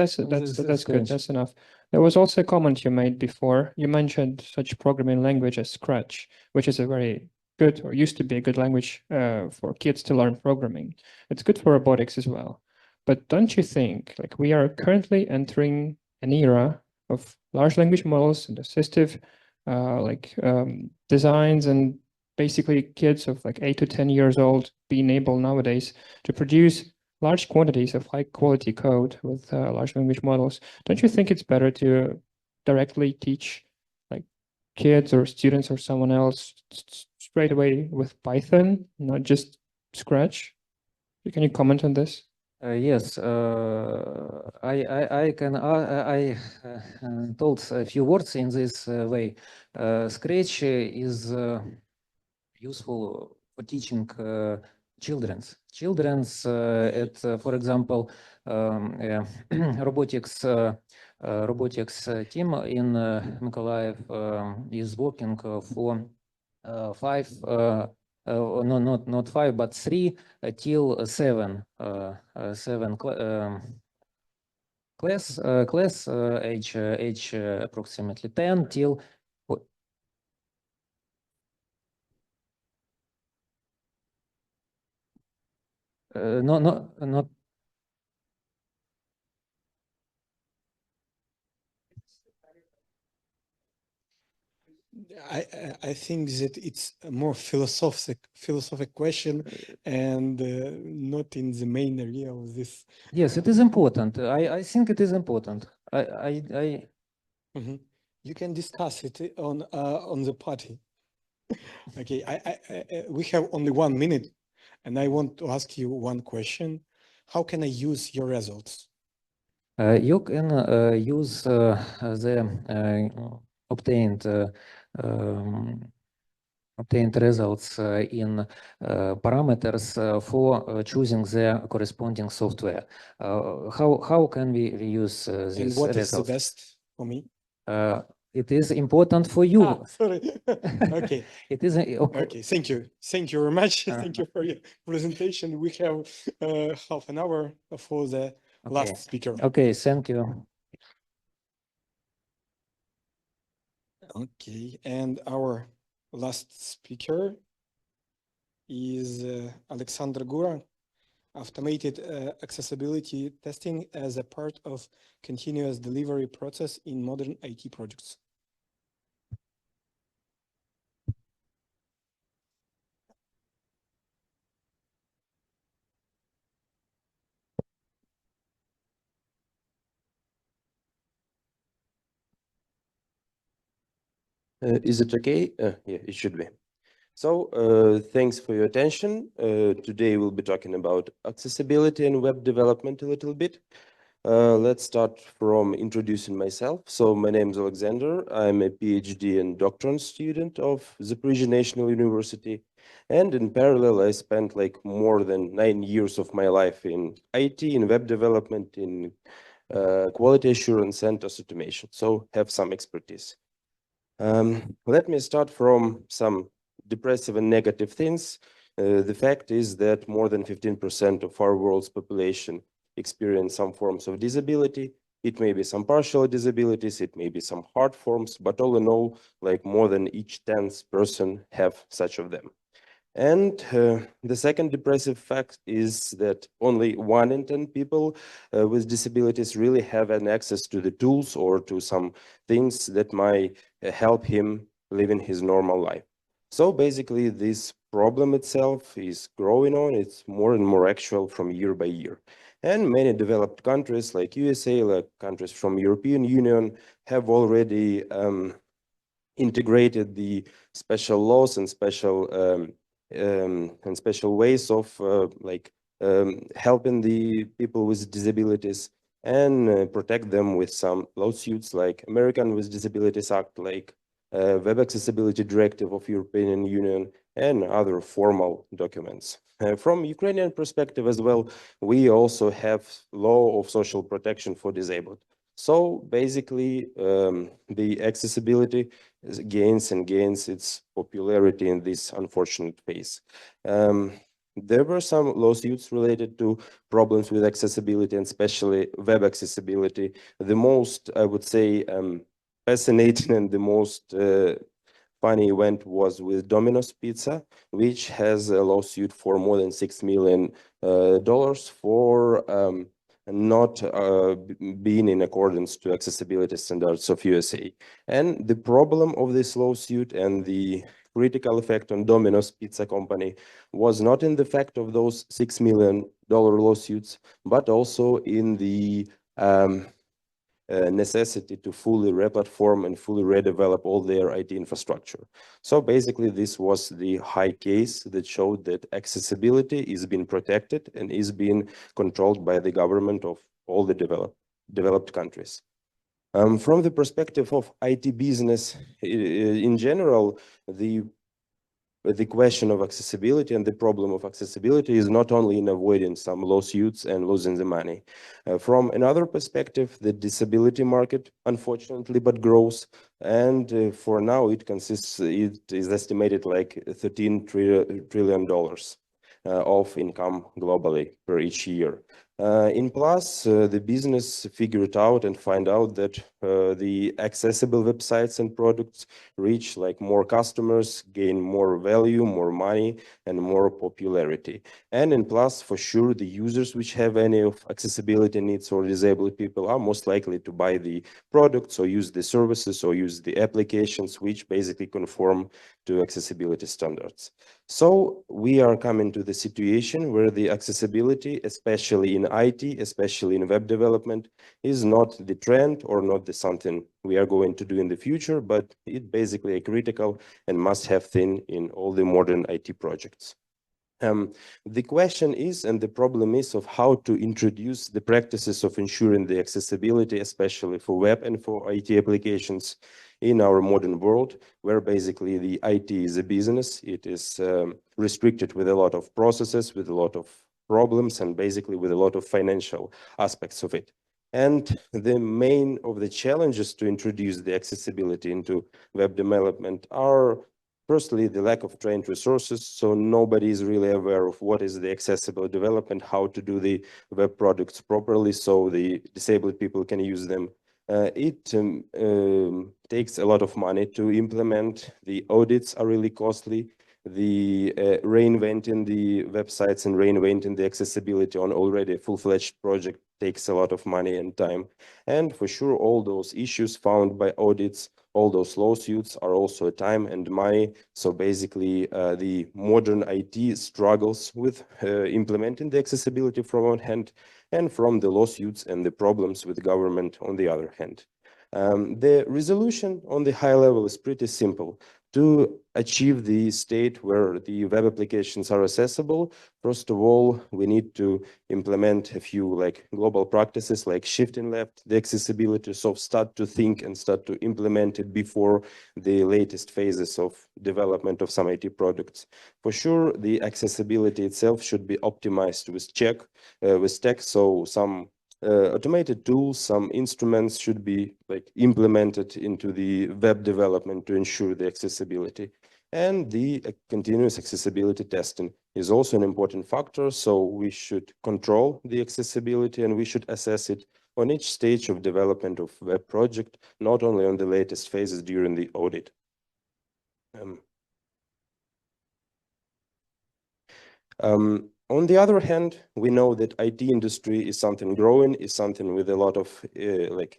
S6: good. That's enough. There was also a comment you made before. You mentioned such programming language as Scratch, which is a very good, or used to be a good language for kids to learn programming. It's good for robotics as well. But don't you think like we are currently entering an era of large language models and assistive designs, and basically kids of like 8 to 10 years old being able nowadays to produce large quantities of high quality code with large language models? Don't you think it's better to directly teach like kids or students or someone else straight away with Python, not just Scratch? Can you comment on this?
S4: Yes, I can. I told a few words in this way. Scratch is useful for teaching children's for example, robotics team in Mykolaiv is working for 3 till 7 class age approximately 10 till not
S1: I think that it's a more philosophic question and not in the main area of this.
S4: Yes, it is important. I think it is important.
S1: Mm-hmm. You can discuss it on the party. Okay, we have only 1 minute, and I want to ask you one question. How can I use your results?
S4: You can use the obtained results in parameters for choosing the corresponding software. How can we use this
S1: And what
S4: results?
S1: is the best for me?
S4: it is important for you.
S1: Ah, sorry. Okay.
S4: It is okay.
S1: Okay. Thank you. Thank you very much.
S4: Uh-huh.
S1: Thank you for your presentation. We have half an hour for the
S4: Okay.
S1: last speaker.
S4: Okay, thank you.
S1: Okay. And our last speaker is Alexander Gura, automated accessibility testing as a part of continuous delivery process in modern IT projects.
S7: Is it okay? Yeah, it should be. So, thanks for your attention. Today we'll be talking about accessibility and web development a little bit. Let's start from introducing myself. So, my name is Alexander. I'm a PhD and doctorate student of Zaporizhzhia National University. And in parallel, I spent like more than 9 years of my life in IT, in web development, in quality assurance and test automation. So, have some expertise. Let me start from some depressive and negative things. The fact is that more than 15% of our world's population experience some forms of disability. It may be some partial disabilities, it may be some hard forms, but all in all, like more than each 10th person have such of them. And the second depressive fact is that only 1 in 10 people with disabilities really have an access to the tools or to some things that might help him living his normal life. So basically, this problem itself is growing on. It's more and more actual from year by year. And many developed countries like USA, like countries from European Union, have already integrated the special laws and special ways of helping the people with disabilities and protect them with some lawsuits like American with Disabilities Act, like Web Accessibility Directive of European Union, and other formal documents. From Ukrainian perspective as well, we also have law of social protection for disabled. So basically, the accessibility gains and gains its popularity in this unfortunate phase. There were some lawsuits related to problems with accessibility and especially web accessibility. The most, I would say, fascinating and the most funny event was with Domino's Pizza, which has a lawsuit for more than $6 million for not being in accordance to accessibility standards of USA. And the problem of this lawsuit and the critical effect on Domino's Pizza Company was not in the fact of those $6 million lawsuits, but also in the necessity to fully replatform and fully redevelop all their IT infrastructure. So basically, this was the high case that showed that accessibility is being protected and is being controlled by the government of all the developed countries. From the perspective of IT business in general, the question of accessibility and the problem of accessibility is not only in avoiding some lawsuits and losing the money. From another perspective, the disability market, unfortunately, but grows. And for now, it is estimated like $13 trillion of income globally per each year. In plus, the business figured out and find out that the accessible websites and products reach like more customers, gain more value, more money, and more popularity. And in plus, for sure, the users which have any of accessibility needs or disabled people are most likely to buy the products or use the services or use the applications which basically conform to accessibility standards. So we are coming to the situation where the accessibility, especially in IT, especially in web development, is not the trend or not the something we are going to do in the future, but it's basically a critical and must-have thing in all the modern IT projects. The question is, and the problem is, of how to introduce the practices of ensuring the accessibility, especially for web and for IT applications in our modern world, where basically the IT is a business. It is restricted with a lot of processes, with a lot of problems, and basically with a lot of financial aspects of it. And the main of the challenges to introduce the accessibility into web development are firstly the lack of trained resources. So nobody is really aware of what is the accessible development, how to do the web products properly so the disabled people can use them. It takes a lot of money to implement. The audits are really costly. The reinventing the websites and reinventing the accessibility on already a full-fledged project takes a lot of money and time. And for sure, all those issues found by audits, all those lawsuits are also a time and money. So basically, the modern IT struggles with implementing the accessibility from one hand, and from the lawsuits and the problems with the government on the other hand. The resolution on the high level is pretty simple. To achieve the state where the web applications are accessible, first of all, we need to implement a few like global practices like shifting left the accessibility, so start to think and start to implement it before the latest phases of development of some IT products. For sure, the accessibility itself should be optimized with tech, so some automated tools, some instruments should be like implemented into the web development to ensure the accessibility. And the continuous accessibility testing is also an important factor. So we should control the accessibility and we should assess it on each stage of development of web project, not only on the latest phases during the audit. On the other hand, we know that IT industry is something growing, is something with a lot of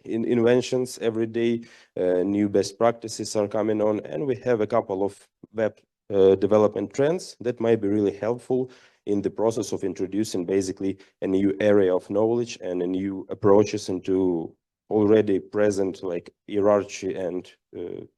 S7: inventions every day. New best practices are coming on, and we have a couple of web development trends that might be really helpful in the process of introducing basically a new area of knowledge and a new approaches into already present like hierarchy and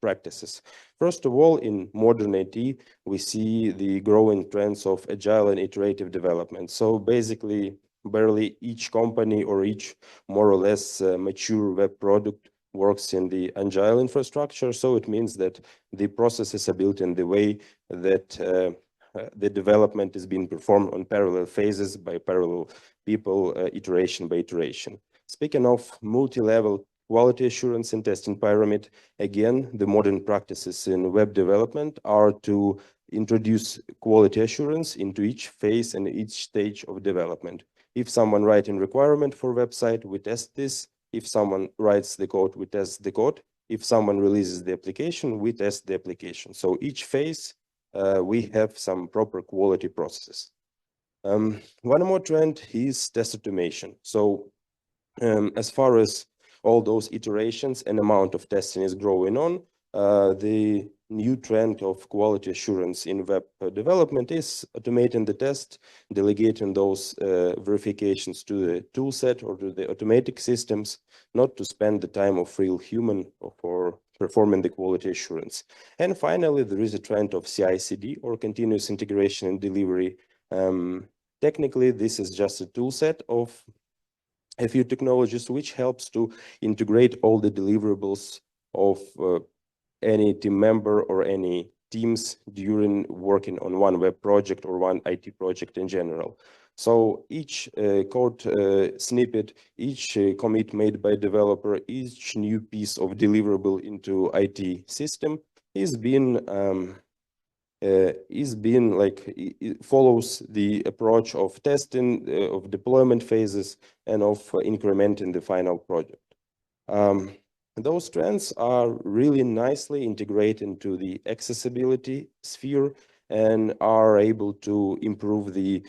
S7: practices. First of all, in modern IT, we see the growing trends of agile and iterative development. So basically, barely each company or each more or less mature web product works in the agile infrastructure. So it means that the processes are built in the way that the development is being performed on parallel phases by parallel people, iteration by iteration. Speaking of multi-level quality assurance and testing pyramid, again, the modern practices in web development are to introduce quality assurance into each phase and each stage of development. If someone writes a requirement for a website, we test this. If someone writes the code, we test the code. If someone releases the application, we test the application. So each phase, we have some proper quality processes. One more trend is test automation. So as far as all those iterations and amount of testing is growing on, the new trend of quality assurance in web development is automating the test, delegating those verifications to the tool set or to the automatic systems, not to spend the time of real human for performing the quality assurance. And finally, there is a trend of CI/CD or continuous integration and delivery. Technically, this is just a tool set of a few technologies which helps to integrate all the deliverables of any team member or any teams during working on one web project or one IT project in general. So each code snippet, each commit made by developer, each new piece of deliverable into IT system is being it follows the approach of testing, of deployment phases, and of incrementing the final project. Those trends are really nicely integrated into the accessibility sphere and are able to improve the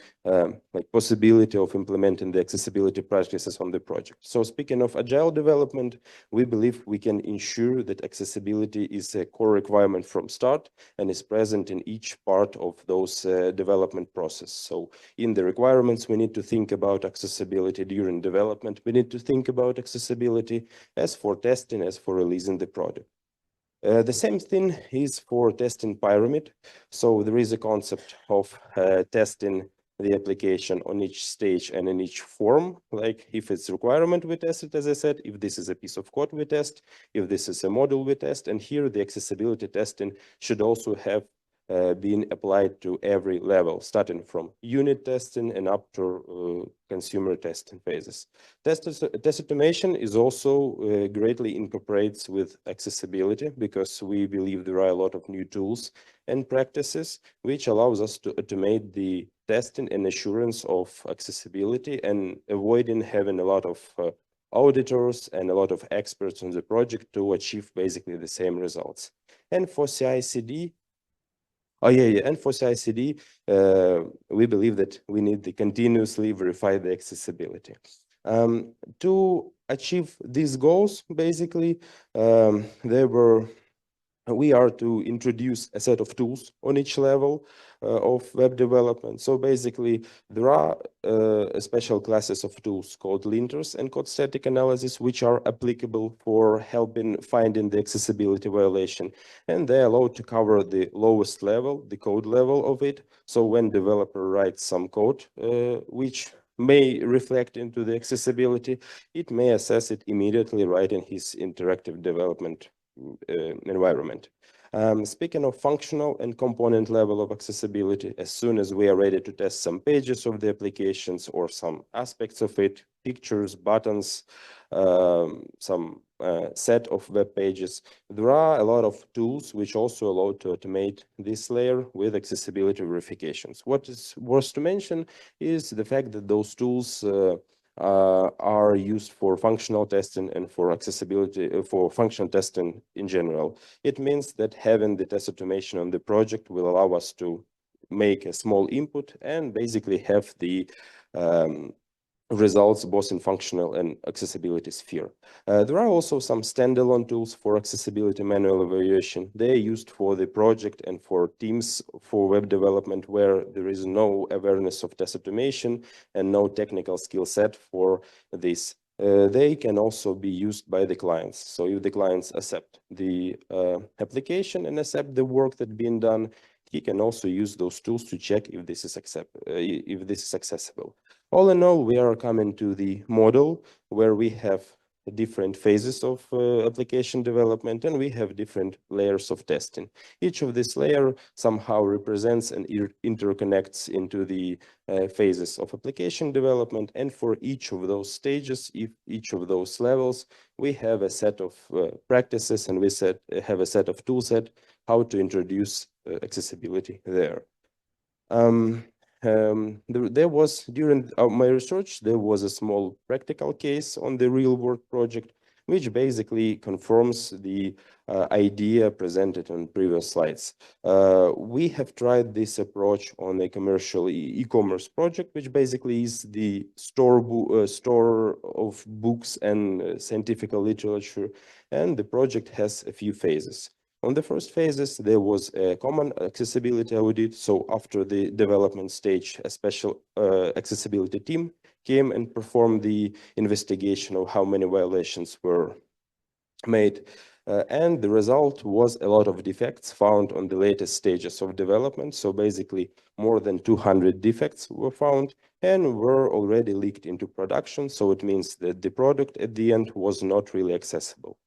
S7: possibility of implementing the accessibility practices on the project. So speaking of agile development, we believe we can ensure that accessibility is a core requirement from start and is present in each part of those development process. So in the requirements, we need to think about accessibility during development. We need to think about accessibility as for testing, as for releasing the product. The same thing is for testing pyramid. So there is a concept of testing the application on each stage and in each form. Like if it's requirement, we test it, as I said. If this is a piece of code, we test. If this is a module, we test. And here the accessibility testing should also have being applied to every level, starting from unit testing and up to consumer testing phases. Test automation is also greatly incorporates with accessibility, because we believe there are a lot of new tools and practices which allows us to automate the testing and assurance of accessibility, and avoiding having a lot of auditors and a lot of experts on the project to achieve basically the same results. And for CI/CD, and for CI/CD, we believe that we need to continuously verify the accessibility. To achieve these goals, basically, we are to introduce a set of tools on each level of web development. So basically, there are special classes of tools called linters and code static analysis, which are applicable for helping finding the accessibility violation. And they allow to cover the lowest level, the code level of it. So when developer writes some code, which may reflect into the accessibility, it may assess it immediately right in his interactive development environment. Speaking of functional and component level of accessibility, as soon as we are ready to test some pages of the applications or some aspects of it, pictures, buttons, some set of web pages, there are a lot of tools which also allow to automate this layer with accessibility verifications. What is worth to mention is the fact that those tools are used for functional testing and for accessibility, for functional testing in general. It means that having the test automation on the project will allow us to make a small input and basically have the results both in functional and accessibility sphere. There are also some standalone tools for accessibility manual evaluation. They are used for the project and for teams for web development where there is no awareness of test automation and no technical skill set for this. They can also be used by the clients. So if the clients accept the application and accept the work that's being done, he can also use those tools to check if this is accessible. All in all, we are coming to the model where we have different phases of application development, and we have different layers of testing. Each of this layer somehow represents and interconnects into the phases of application development. And for each of those stages, each of those levels, we have a set of practices, and we have a set of tool set how to introduce accessibility there. There was, during my research, there was a small practical case on the real world project, which basically confirms the idea presented on previous slides. We have tried this approach on a commercial e-commerce project, which basically is the store of books and scientific literature, and the project has a few phases. On the first phases, there was a common accessibility audit. So after the development stage, a special accessibility team came and performed the investigation of how many violations were made. And the result was a lot of defects found on the latest stages of development. So basically, more than 200 defects were found and were already leaked into production. So it means that the product at the end was not really accessible.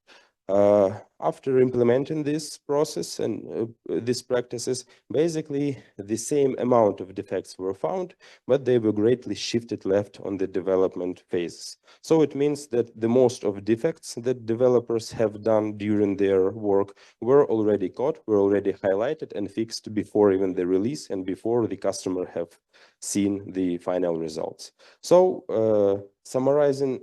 S7: After implementing this process and these practices, basically the same amount of defects were found, but they were greatly shifted left on the development phases. So it means that the most of defects that developers have done during their work were already caught, were already highlighted and fixed before even the release and before the customer have seen the final results. So summarizing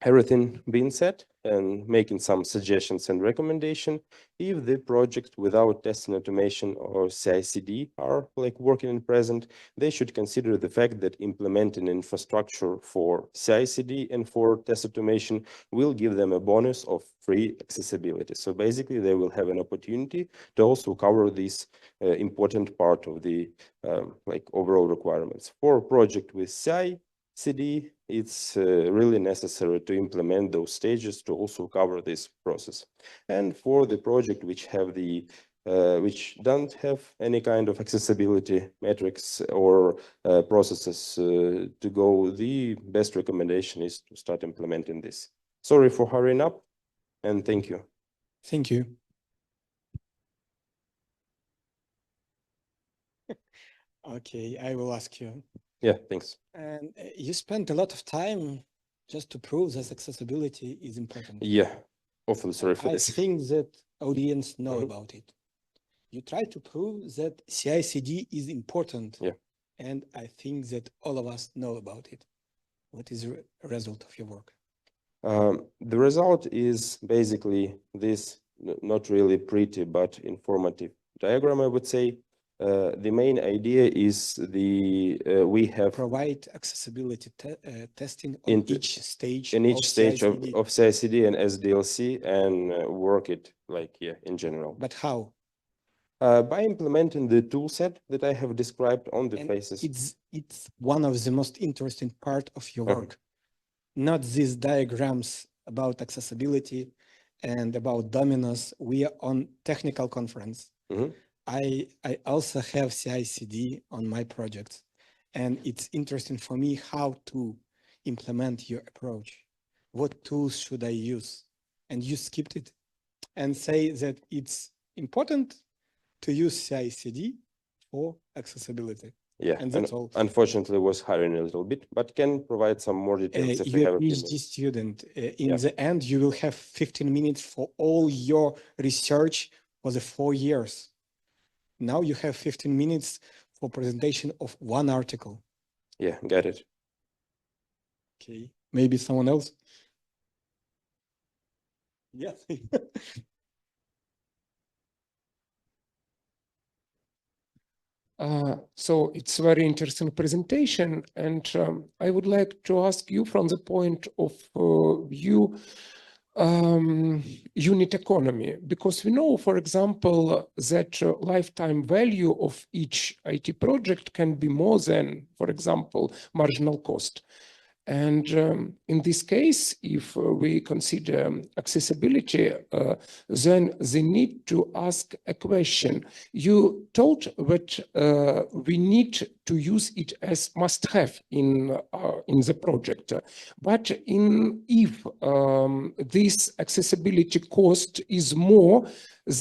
S7: everything being said and making some suggestions and recommendation, if the project without testing automation or CI/CD are like working in present, they should consider the fact that implementing infrastructure for CI/CD and for test automation will give them a bonus of free accessibility. So basically they will have an opportunity to also cover this important part of the like overall requirements. For a project with CI/CD, it's really necessary to implement those stages to also cover this process. And for the project which have the which don't have any kind of accessibility metrics or processes to go, the best recommendation is to start implementing this. Sorry for hurrying up, and thank you.
S1: Thank you. Okay, I will ask you.
S7: Yeah, thanks.
S1: And you spent a lot of time just to prove that accessibility is important.
S7: Yeah, awfully sorry for
S1: I
S7: this.
S1: think that audience know
S7: Mhm.
S1: about it. You try to prove that CI/CD is important.
S7: Yeah.
S1: And I think that all of us know about it. What is the result of your work?
S7: The result is basically this not really pretty but informative diagram, I would say. The main idea is we have
S1: Provide accessibility testing on
S7: Into-
S1: each stage
S7: in each stage
S1: CI/CD.
S7: of CI/CD and SDLC and work it like, yeah, in general.
S1: But how?
S7: By implementing the tool set that I have described on the
S1: And
S7: faces.
S1: it's one of the most interesting part of your
S7: Uh-huh.
S1: work. Not these diagrams about accessibility and about dominoes. We are on technical conference.
S7: Mhm.
S1: I also have CI/CD on my projects, and it's interesting for me how to implement your approach. What tools should I use? And you skipped it and say that it's important to use CI/CD for accessibility.
S7: Yeah,
S1: And that's all.
S7: unfortunately was hurrying a little bit, but can provide some more details if we
S1: You're
S7: have
S1: a
S7: a few
S1: PhD
S7: minutes.
S1: student. In
S7: Yeah.
S1: the end, you will have 15 minutes for all your research for the 4 years. Now you have 15 minutes for presentation of one article.
S7: Yeah, got it.
S1: Okay, maybe someone else? Yes.
S5: So it's very interesting presentation, and I would like to ask you from the point of view unit economy, because we know, for example, that lifetime value of each IT project can be more than, for example, marginal cost. And in this case, if we consider accessibility, then they need to ask a question. You told that we need to use it as must-have in the project. But if this accessibility cost is more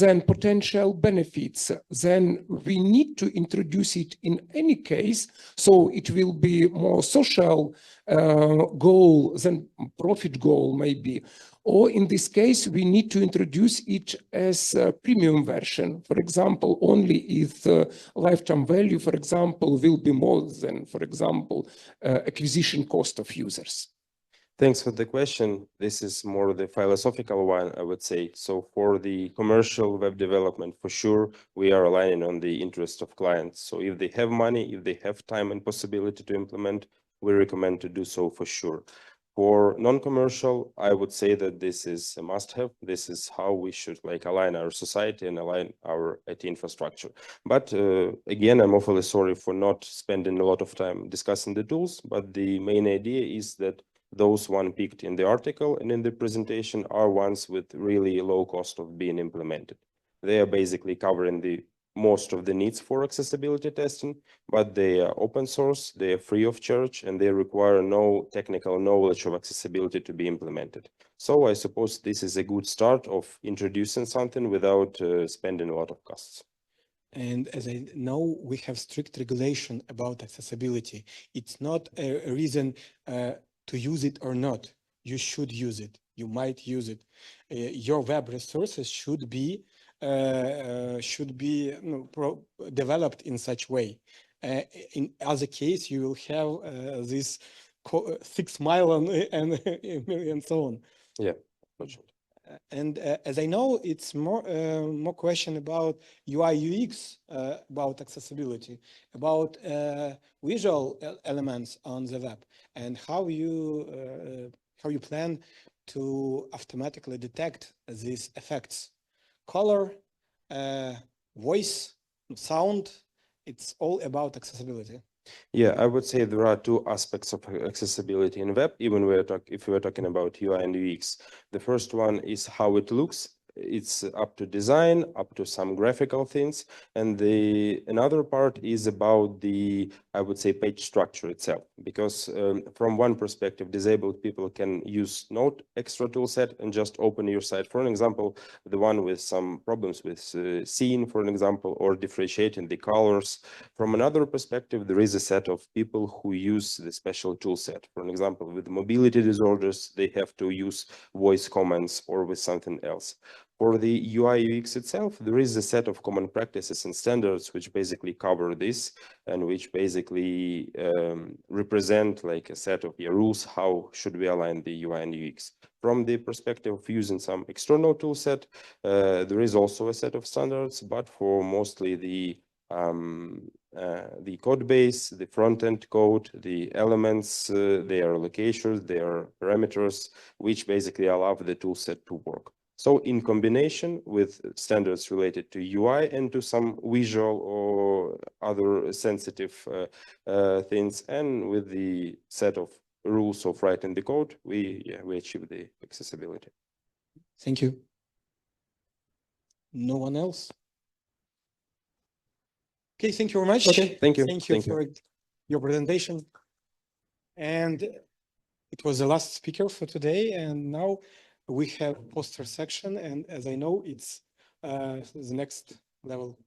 S5: than potential benefits, then we need to introduce it in any case, so it will be more social goal than profit goal maybe. Or in this case, we need to introduce it as a premium version. For example, only if lifetime value, for example, will be more than, for example, acquisition cost of users.
S7: Thanks for the question. This is more the philosophical one, I would say. So for the commercial web development, for sure, we are aligning on the interest of clients. So if they have money, if they have time and possibility to implement, we recommend to do so for sure. For non-commercial, I would say that this is a must-have. This is how we should align our society and align our IT infrastructure. But again, I'm awfully sorry for not spending a lot of time discussing the tools, but the main idea is that those one picked in the article and in the presentation are ones with really low cost of being implemented. They are basically covering the most of the needs for accessibility testing, but they are open source, they are free of charge, and they require no technical knowledge of accessibility to be implemented. So I suppose this is a good start of introducing something without spending a lot of costs.
S1: And as I know, we have strict regulation about accessibility. It's not a reason to use it or not. You should use it. You might use it. Your web resources should be developed in such way. In other case, you will have this 6 mile and so on.
S7: Yeah, unfortunately.
S1: And as I know, it's more question about UI UX, about accessibility, about visual elements on the web, and how you plan to automatically detect these effects, color, voice, sound. It's all about accessibility.
S7: Yeah, I would say there are two aspects of accessibility in web, even if we are talking about UI and UX. The first one is how it looks it's up to design, up to some graphical things. And another part is about the, I would say, page structure itself, because from one perspective, disabled people can use no extra tool set and just open your site. For an example, the one with some problems with seeing, for an example, or differentiating the colors. From another perspective, there is a set of people who use the special tool set. For an example, with mobility disorders, they have to use voice comments or with something else. For the UI UX itself, there is a set of common practices and standards which basically cover this and which basically represent like a set of rules, how should we align the UI and UX. From the perspective of using some external tool set, there is also a set of standards, but for mostly the code base, the front-end code, the elements, their locations, their parameters, which basically allow the tool set to work. So in combination with standards related to UI and to some visual or other sensitive things, and with the set of rules of writing the code, we achieve the accessibility.
S1: Thank you. No one else? Okay, thank you very much.
S7: Okay, thank you.
S1: Thank you
S7: Thank you.
S1: for your presentation. And it was the last speaker for today. And now we have poster section. And as I know, it's the next level.